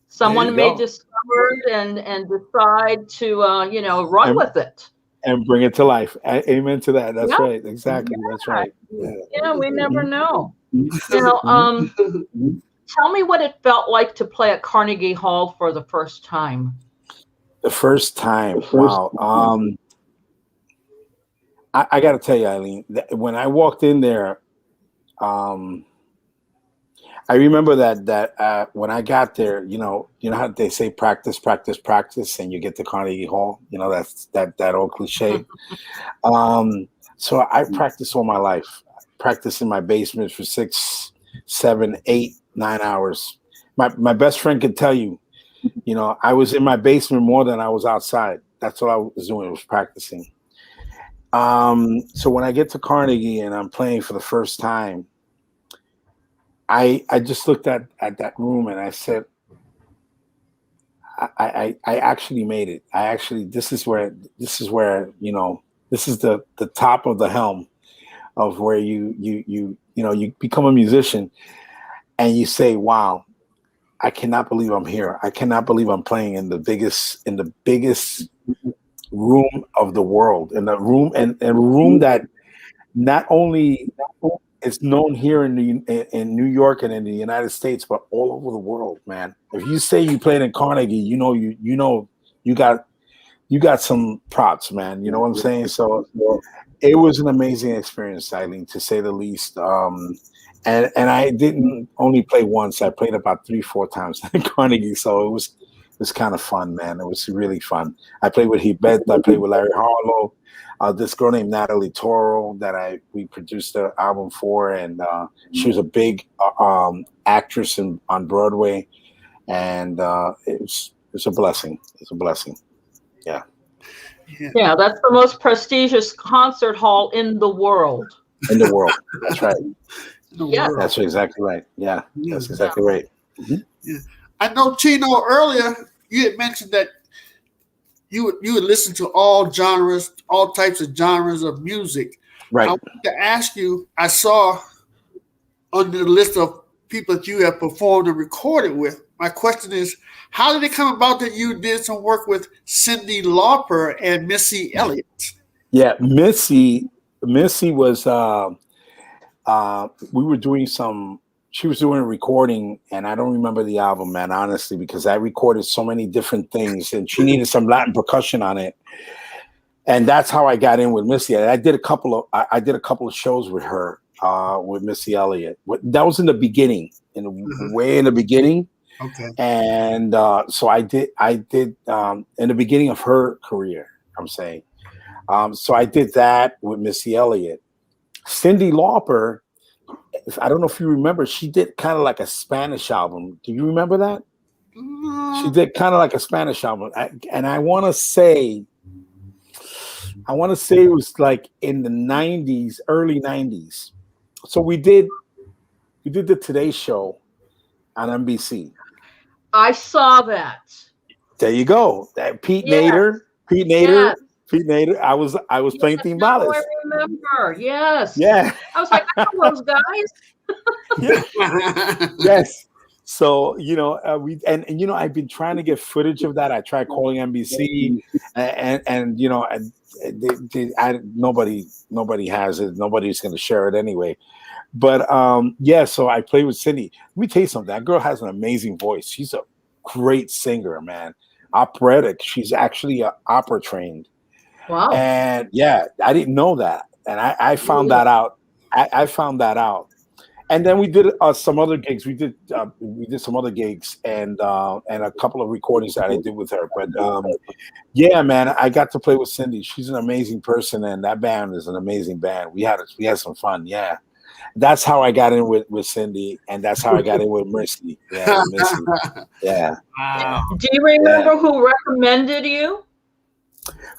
Someone may discover it and decide to you know, run with it and bring it to life. Amen to that. That's right. Exactly. Yeah. That's right. Yeah, we never know. You know, tell me what it felt like to play at Carnegie Hall for the first time. The first time. Wow. I got to tell you, Eileen, when I walked in there, I remember that when I got there, you know how they say practice, and you get to Carnegie Hall. You know, that's that old cliche. So I practiced all my life. Practiced in my basement for 6, 7, 8, 9 hours. My best friend could tell you, you know, I was in my basement more than I was outside. That's what I was doing, was practicing. So when I get to Carnegie and I'm playing for the first time, I just looked at that room and I said, I actually made it. This is where this is the top of the helm of where you become a musician and you say, wow, I cannot believe I'm here. I cannot believe I'm playing in the biggest room of the world, in a room that not only is known here in New York and in the United States, but all over the world, man. If you say you played in Carnegie, you got some props, man. You know what I'm saying? So it was an amazing experience, Eileen, to say the least. And I didn't only play once. I played about 3-4 times in Carnegie, so it was kind of fun, man. It was really fun. I played with Hebert. I played with Larry Harlow. This girl named Natalie Toro that we produced the album for, and she was a big actress on Broadway, and it's a blessing. It's a blessing. Yeah. Yeah, that's the most prestigious concert hall in the world. In the world, that's right. Yeah, that's exactly right. Yeah, that's exactly right. Mm-hmm. Yeah. I know, Chino, earlier you had mentioned that you would listen to all genres, all types of genres of music. Right. I wanted to ask you, I saw on the list of people that you have performed and recorded with, my question is, how did it come about that you did some work with Cyndi Lauper and Missy Elliott? Yeah, Missy was we were doing she was doing a recording, and I don't remember the album, man, honestly, because I recorded so many different things, and she needed some Latin percussion on it, and that's how I got in with Missy. I did a couple of shows with her, with Missy Elliott. That was in the beginning, way in the beginning. Okay. And so I did in the beginning of her career, I'm saying. So I did that with Missy Elliott. Cyndi Lauper, I don't know if you remember, she did kind of like a Spanish album. Do you remember that? She did kind of like a Spanish album. And I want to say it was like in the 90s, early 90s. So we did the Today Show on NBC. I saw that. There you go. Pete Nader. I was playing timbales. I remember. Yes. Yeah. I was like, I know those guys. Yes. So I've been trying to get footage of that. I tried calling NBC, and nobody has it. Nobody's going to share it anyway. But so I played with Cyndi. Let me tell you something. That girl has an amazing voice. She's a great singer, man. Operatic. She's actually opera trained. Wow. And yeah, I didn't know that, and I found that out. I found that out. And then we did some other gigs. We did some other gigs and a couple of recordings that I did with her. But yeah, man, I got to play with Cyndi. She's an amazing person, and that band is an amazing band. We had some fun. Yeah. That's how I got in with Cyndi, and that's how I got in with Missy. Yeah, Missy. Yeah. Wow. Do you remember who recommended you?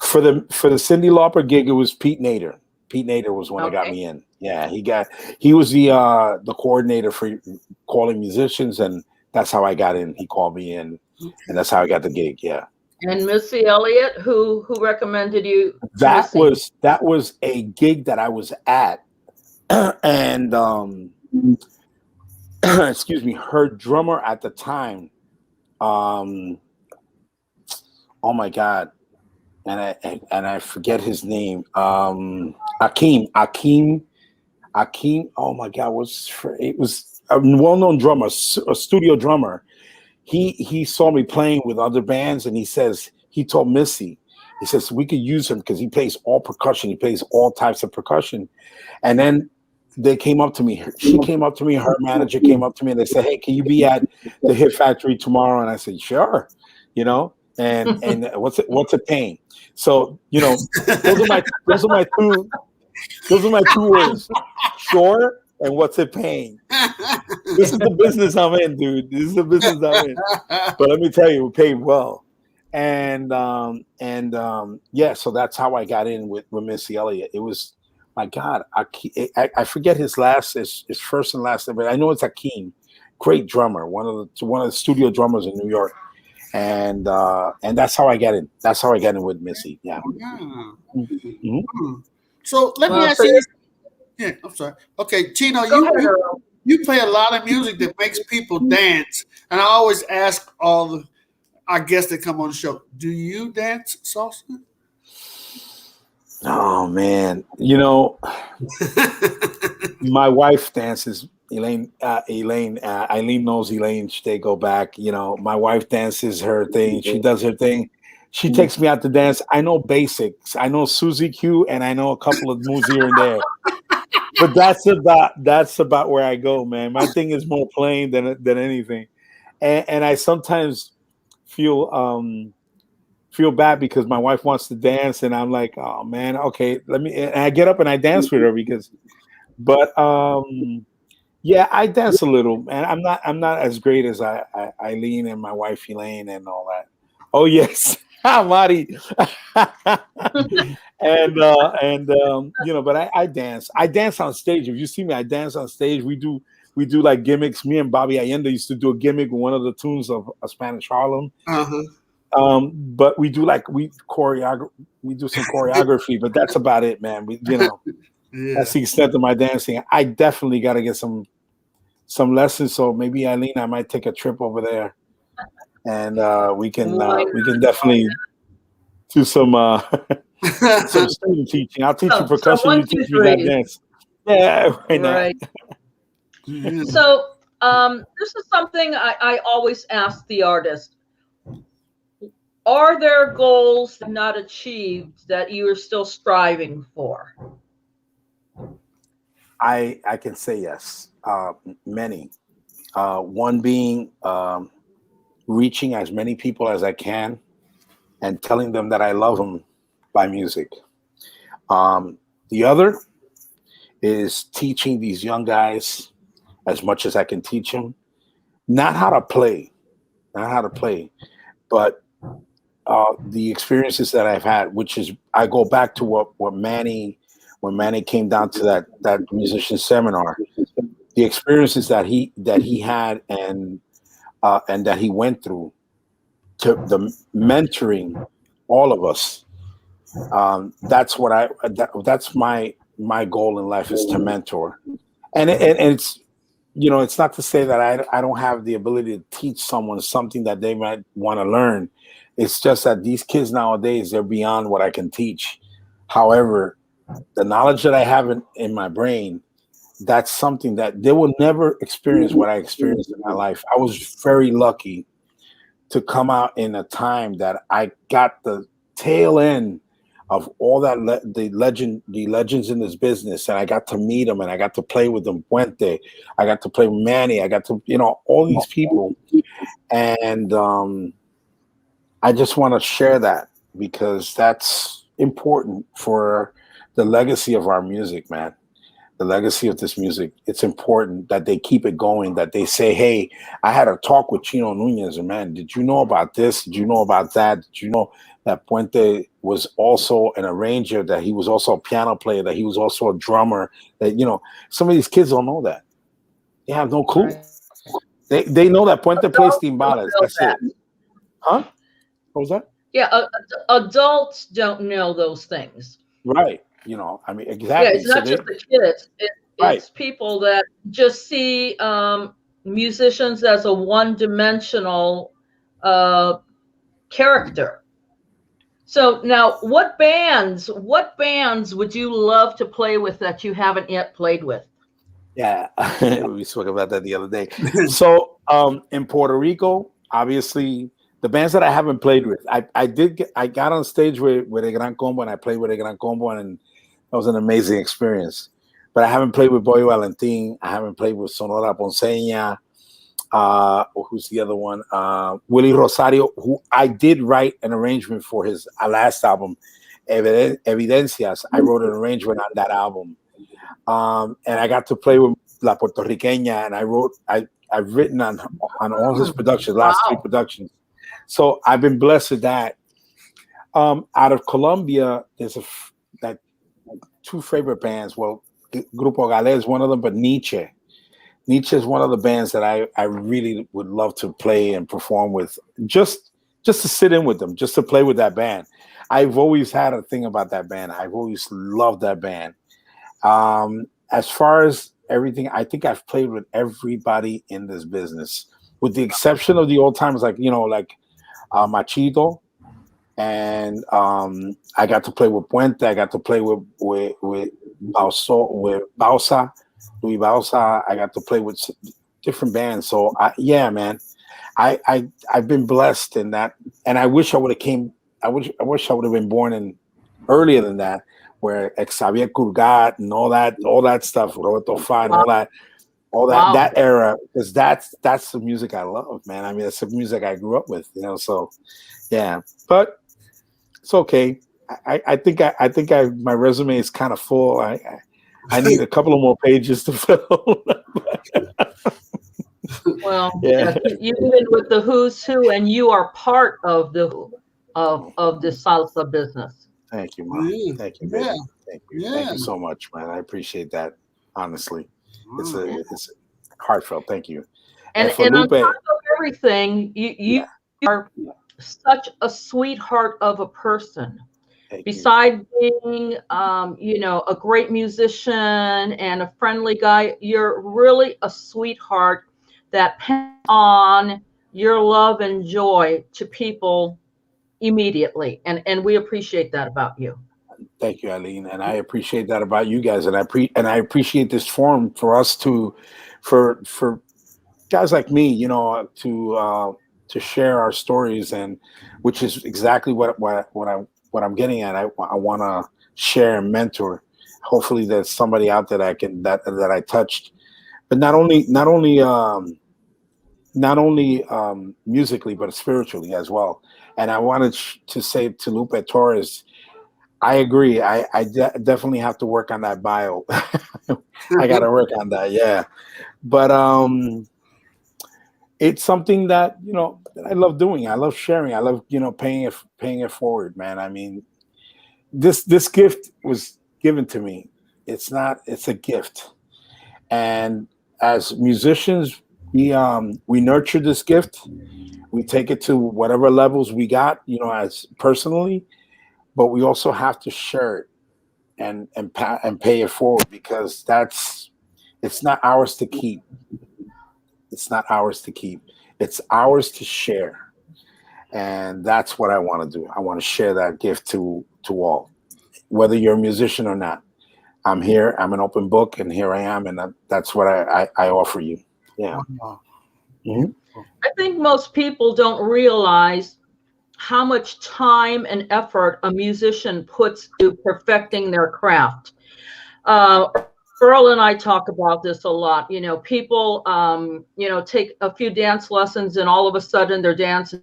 For the Cyndi Lauper gig, it was Pete Nader. Pete Nader was one that got me in. Yeah, he was the coordinator for calling musicians, and that's how I got in. He called me in, and that's how I got the gig. Yeah. And Missy Elliott, who recommended you? That was a gig that I was at. And excuse me, her drummer at the time, oh my God, and I forget his name, Akeem. Oh my God, it was a well-known drummer, a studio drummer. He saw me playing with other bands, and he told Missy, he says we could use him because he plays all percussion. He plays all types of percussion, and then. They came up to me. She came up to me. Her manager came up to me, and they said, "Hey, can you be at the Hit Factory tomorrow?" And I said, "Sure." And what's it paying? So those are my two words. Sure, and what's it paying? This is the business I'm in, dude. This is the business I'm in. But let me tell you, we paid well. And so that's how I got in with Missy Elliott. It was. My God, I forget his first and last name, but I know it's Akeem. Great drummer, one of the studio drummers in New York, and that's how I get it. That's how I get in with Missy. Yeah. Yeah. Mhm. So let me Well, ask so you. you're- Yeah, I'm sorry. Okay, Chino, Go ahead, you Earl. you play a lot of music that makes people dance, and I always ask all the our guests that come on the show, do you dance salsa? Oh man, you know, my wife dances. Eileen knows Elaine. They go back. You know, my wife dances her thing. She does her thing. She takes me out to dance. I know basics. I know Susie Q, and I know a couple of moves here and there. But that's about where I go, man. My thing is more playing than anything, and I sometimes feel bad because my wife wants to dance, and I'm like, oh man, okay, let me. And I get up and I dance with her but yeah, I dance a little, and I'm not as great as Eileen and my wife Elaine and all that. Oh yes, Mari, and you know, but I dance. I dance on stage. If you see me, I dance on stage. We do like gimmicks. Me and Bobby Allende used to do a gimmick with one of the tunes of a Spanish Harlem. Uh-huh. But we do we do some choreography, but that's about it, man. Yeah. That's the extent of my dancing. I definitely got to get some lessons. So maybe Eileen, I might take a trip over there, and we can definitely do some student teaching. I'll teach you percussion. one, You two, teach me that three. dance. Yeah, right now. Right. Yeah. So this is something I always ask the artist. Are there goals not achieved that you are still striving for? I can say yes. Many. One being reaching as many people as I can and telling them that I love them by music. The other is teaching these young guys as much as I can teach them, not how to play, but the experiences that I've had, which is I go back to what Manny, when Manny came down to that musician seminar, the experiences that he had and that he went through, to the mentoring all of us. That's what that's my goal in life, is to mentor, and it's, you know, it's not to say that I don't have the ability to teach someone something that they might want to learn. It's just that these kids nowadays, they're beyond what I can teach. However, the knowledge that I have in my brain, that's something that they will never experience what I experienced in my life. I was very lucky to come out in a time that I got the tail end of all that the legends in this business, and I got to meet them, and I got to play with them. Puente, I got to play with Manny, I got to, you know, all these people, and I just want to share that because that's important for the legacy of our music, man. The legacy of this music. It's important that they keep it going, that they say, hey, I had a talk with Chino Nunez, and man, did you know about this? Did you know about that? Did you know that Puente was also an arranger, that he was also a piano player, that he was also a drummer? That, you know, some of these kids don't know that. They have no clue. Right. They know that Puente plays timbales. That's that. it. Huh? What was that? Yeah, adults don't know those things. Right. You know, I mean, exactly. Yeah, it's not just the kids. It's people that just see musicians as a one-dimensional character. So now, what bands would you love to play with that you haven't yet played with? Yeah, we spoke about that the other day. So in Puerto Rico, obviously, the bands that I haven't played with, I got on stage with a Gran Combo, and I played with a Gran Combo, and that was an amazing experience. But I haven't played with Boy Valentin. I haven't played with Sonora Ponceña. Who's the other one? Willie Rosario, who I did write an arrangement for his last album, Evidencias. I wrote an arrangement on that album. And I got to play with La Puertorriqueña, and I've written on all his productions, last three productions. So I've been blessed with that. Out of Colombia, there's that two favorite bands. Well, Grupo Galé is one of them, but Nietzsche is one of the bands that I really would love to play and perform with. Just just to sit in with them, just to play with that band. I've always had a thing about that band. I've always loved that band. As far as everything, I think I've played with everybody in this business, with the exception of the old timers, like Machito, and I got to play with Puente. I got to play with Bausa, Louis Bausa. I got to play with different bands. So man, I've been blessed in that, and I wish I would have came. I wish I would have been born in earlier than that, where Xavier Curgat and all that stuff, Roberto Fa and all that era, because that's the music I love, man. I mean, it's the music I grew up with, So, yeah, but it's okay. I think my resume is kind of full. I need a couple of more pages to fill. Well, yeah. You've been with the who's who, and you are part of the salsa business. Thank you, Mom. Yeah. Thank you, baby. Yeah. Thank you. Yeah. Thank you so much, man. I appreciate that. Honestly, it's heartfelt. Thank you. And on top of everything, you are such a sweetheart of a person. Besides being, a great musician and a friendly guy, you're really a sweetheart that passes on your love and joy to people immediately. And we appreciate that about you. Thank you, Eileen. And I appreciate that about you guys. And I appreciate this forum for us for guys like me, to share our stories, and which is exactly what I'm getting at. I want to share and mentor. Hopefully there's somebody out there that I touched, but not only musically, but spiritually as well. And I wanted to say to Lupe Torres, I agree. I definitely have to work on that bio. I got to work on that. Yeah. But it's something that, that I love doing. I love sharing. I love, paying it forward, man. I mean, this gift was given to me. It's a gift. And as musicians, we nurture this gift. We take it to whatever levels we got, as personally, but we also have to share it and pay it forward, because it's not ours to keep. It's not ours to keep. It's ours to share. And that's what I want to do. I want to share that gift to all, whether you're a musician or not. I'm here. I'm an open book, and here I am. And that's what I offer you. Yeah. Mm-hmm. I think most people don't realize how much time and effort a musician puts to perfecting their craft. Earl and I talk about this a lot. People, take a few dance lessons and all of a sudden they're dancing,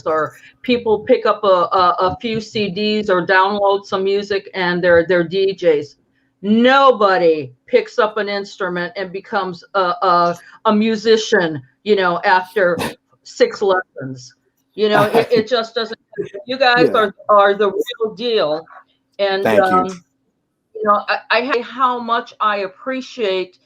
or people pick up a few CDs or download some music and they're DJs. Nobody picks up an instrument and becomes a musician, after 6 lessons. It just doesn't. You guys are the real deal. And thank you. I how much I appreciate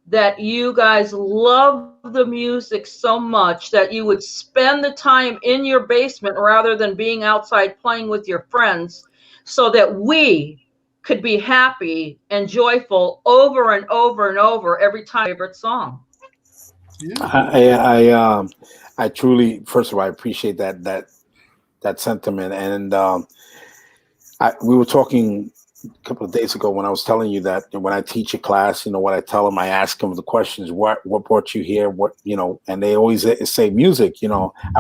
that you guys love the music so much that you would spend the time in your basement rather than being outside playing with your friends, so that we could be happy and joyful over and over and over every time. Favorite song. I truly, first of all, I appreciate that sentiment. And we were talking a couple of days ago when I was telling you that when I teach a class, what I tell them, I ask them the questions, what brought you here? What, and they always say music, I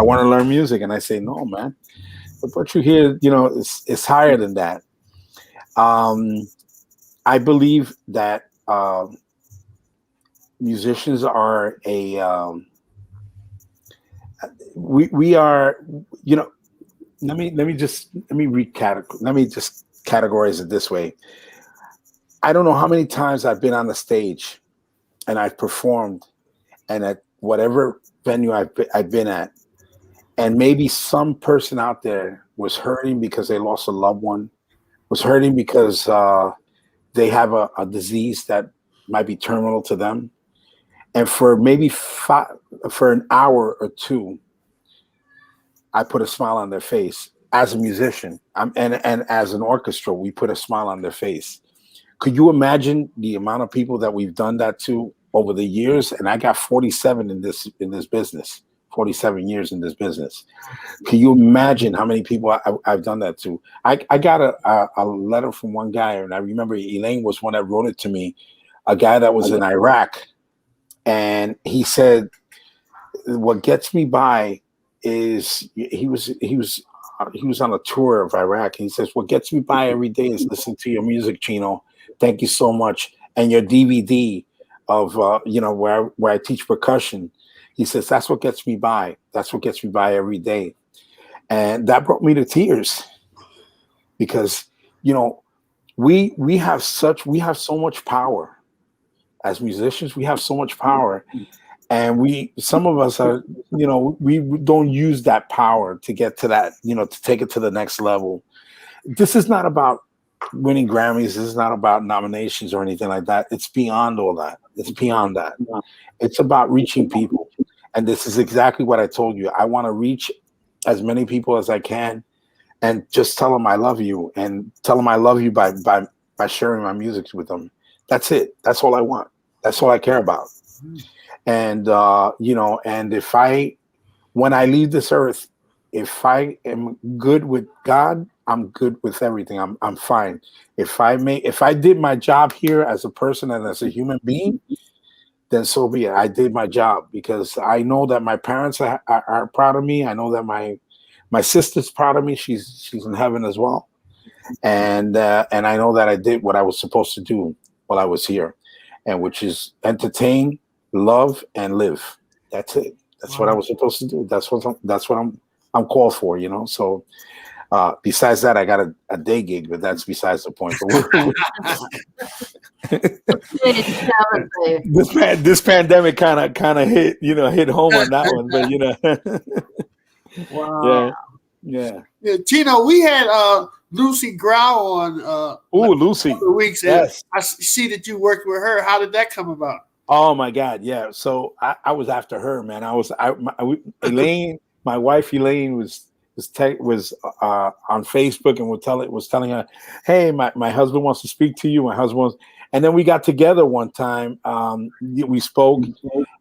want to learn music. And I say, no, man, what brought you here? It's higher than that. I believe that musicians are we are, let me just categorize it this way. I don't know how many times I've been on the stage and I've performed, and at whatever venue I've been at, and maybe some person out there was hurting because they lost a loved one, was hurting because they have a disease that might be terminal to them. And for maybe for an hour or two, I put a smile on their face. As a musician, and as an orchestra, we put a smile on their face. Could you imagine the amount of people that we've done that to over the years? And I got 47 in this business, 47 years in this business. Can you imagine how many people I've done that to? I got a letter from one guy, and I remember Elaine was one that wrote it to me, a guy that was in Iraq. And he said, what gets me by is he was on a tour of Iraq. He says, what gets me by every day is listening to your music, Chino. Thank you so much. And your DVD of, where I teach percussion. He says, that's what gets me by. That's what gets me by every day. And that brought me to tears because, we have so much power as musicians. We have so much power. And some of us are, we don't use that power to get to that, to take it to the next level. This is not about winning Grammys. This is not about nominations or anything like that. It's beyond all that. It's beyond that. It's about reaching people. And this is exactly what I told you. I want to reach as many people as I can and just tell them I love you, and tell them I love you by sharing my music with them. That's it. That's all I want. That's all I care about. And, and when I leave this earth, if I am good with God, I'm good with everything. I'm fine. If I did my job here as a person and as a human being, then so be it. I did my job because I know that my parents are proud of me. I know that my sister's proud of me. She's in heaven as well. And I know that I did what I was supposed to do while I was here, and which is entertain, love, and live. That's it. That's what I was supposed to do. That's what I'm called for, So besides that, I got a day gig, but that's besides the point. This pandemic kind of hit hit home on that one, but Wow. Yeah. Chino, we had Lucy Grau on. Lucy. Weeks. Yes. I see that you worked with her. How did that come about? Oh my God, yeah. So I was after her, man. Elaine, my wife Elaine was on Facebook and was telling her, hey, my husband wants to speak to you. And then we got together one time. We spoke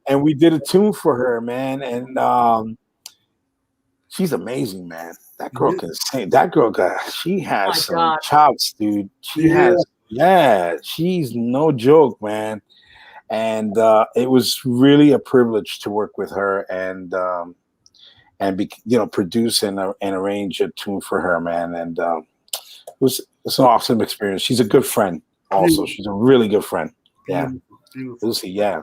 and we did a tune for her, man. And she's amazing, man. That girl can sing. That girl she has some chops, dude. She's no joke, man. And it was really a privilege to work with her and produce and arrange a tune for her, man. And it's an awesome experience. She's a good friend also. She's a really good friend. Yeah. Lucy, yeah.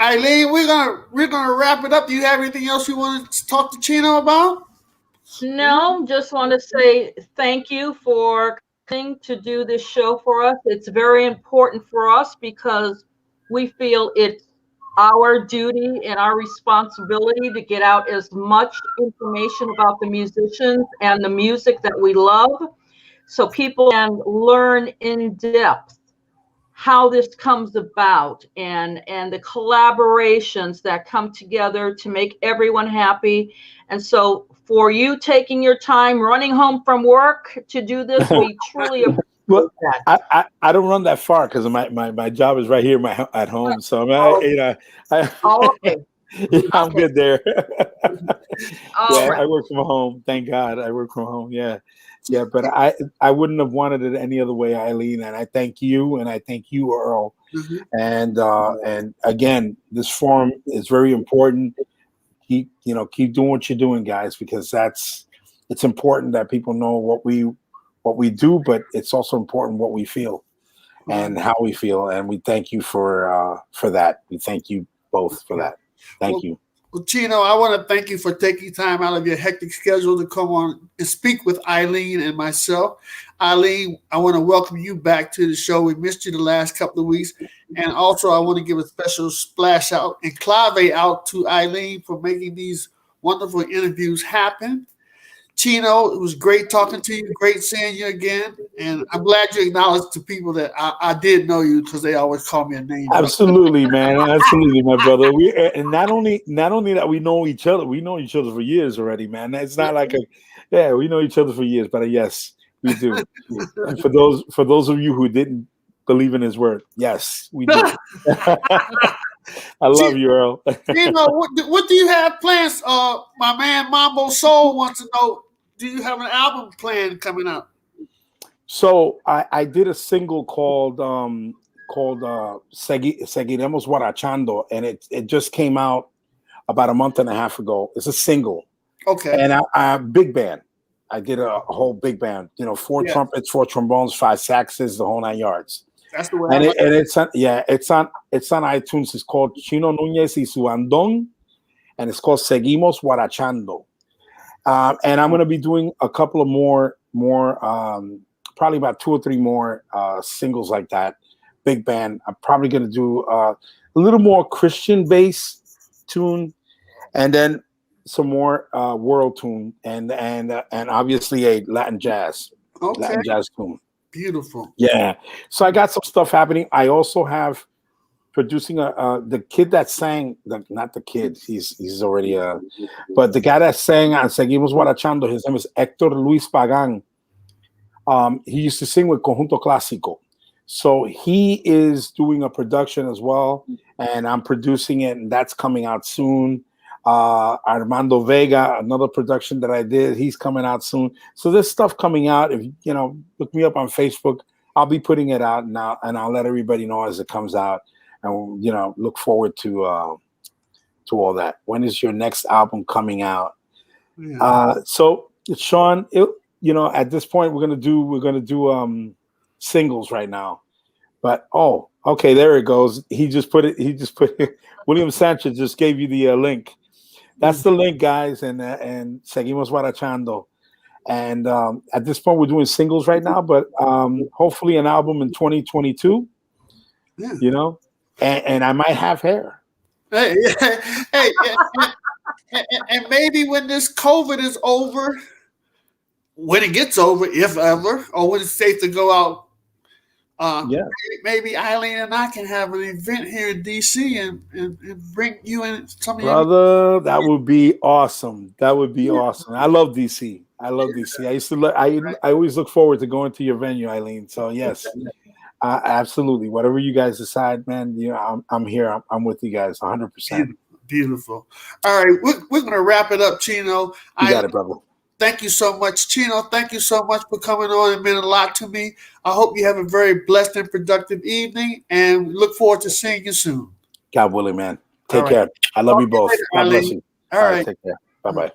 Eileen, we're gonna wrap it up. Do you have anything else you want to talk to Chino about? No, just want to say thank you for coming to do this show for us. It's very important for us because we feel it's our duty and our responsibility to get out as much information about the musicians and the music that we love so people can learn in depth how this comes about and the collaborations that come together to make everyone happy. And so for you taking your time running home from work to do this, we truly appreciate that. I don't run that far because my job is right here at home. So I'm good there. I work from home. Thank God I work from home. Yeah. But I wouldn't have wanted it any other way, Eileen. And I thank you, and I thank you, Earl. And again, this forum is very important. Keep doing what you're doing, guys, because it's important that people know what we do, but it's also important what we feel and how we feel. And we thank you for that. We thank you both for that. Thank you. Well, Chino, I want to thank you for taking time out of your hectic schedule to come on and speak with Eileen and myself. Eileen, I want to welcome you back to the show. We missed you the last couple of weeks. And also, I want to give a special splash out and clave out to Eileen for making these wonderful interviews happen. Chino, it was great talking to you. Great seeing you again. And I'm glad you acknowledged to people that I did know you because they always call me a name. Absolutely, man. Absolutely, my brother. And not only that we know each other, we know each other for years already, man. It's not like we know each other for years, but yes, we do. And for those of you who didn't believe in his word, yes, we do. I love you, Earl. What do you have plans? My man Mambo Soul wants to know, do you have an album plan coming up? So I did a single called Seguiremos Guarachando, and it just came out about a month and a half ago. It's a single. Okay. And I big band. I did a whole big band, 4 trumpets, 4 trombones, 5 saxes, the whole 9 yards. That's the way. It's on iTunes. It's called Chino Nunez y su Andón, and it's called Seguimos Guarachando. And I'm going to be doing a couple of more, probably about 2 or 3 more singles like that. Big band. I'm probably going to do a little more Christian bass tune, and then some more world tune, and obviously a Latin jazz tune. Beautiful. Yeah. So I got some stuff happening. I also have producing the kid that sang, not the kid, he's already but the guy that sang on Seguimos Guarachando, his name is Héctor Luis Pagan. He used to sing with Conjunto Clásico. So he is doing a production as well, and I'm producing it, and that's coming out soon. Armando Vega, another production that I did, he's coming out soon. So there's stuff coming out. If look me up on Facebook, I'll be putting it out now, and I'll let everybody know as it comes out. And look forward to all that. When is your next album coming out? Yeah. So Sean, at this point we're gonna do singles right now. But okay, there it goes. He just put it. William Sanchez just gave you the link. That's the link, guys, and Seguimos Guarachando. And at this point, we're doing singles right now, but hopefully an album in 2022. Yeah. And I might have hair. Hey, and maybe when this COVID is over, when it gets over, if ever, or when it's safe to go out. Maybe Eileen and I can have an event here in DC and bring you in some of brother. That would be awesome. That would be awesome. I love DC. I used to. I always look forward to going to your venue, Eileen. So yes, absolutely. Whatever you guys decide, man. I'm here. I'm with you guys, 100%. Beautiful. All right, we're gonna wrap it up, Chino. You got it, brother. Thank you so much, Chino. Thank you so much for coming on. It meant a lot to me. I hope you have a very blessed and productive evening, and look forward to seeing you soon. God willing, man. Take care. I love you both. God bless you. All right. Take care. Bye-bye.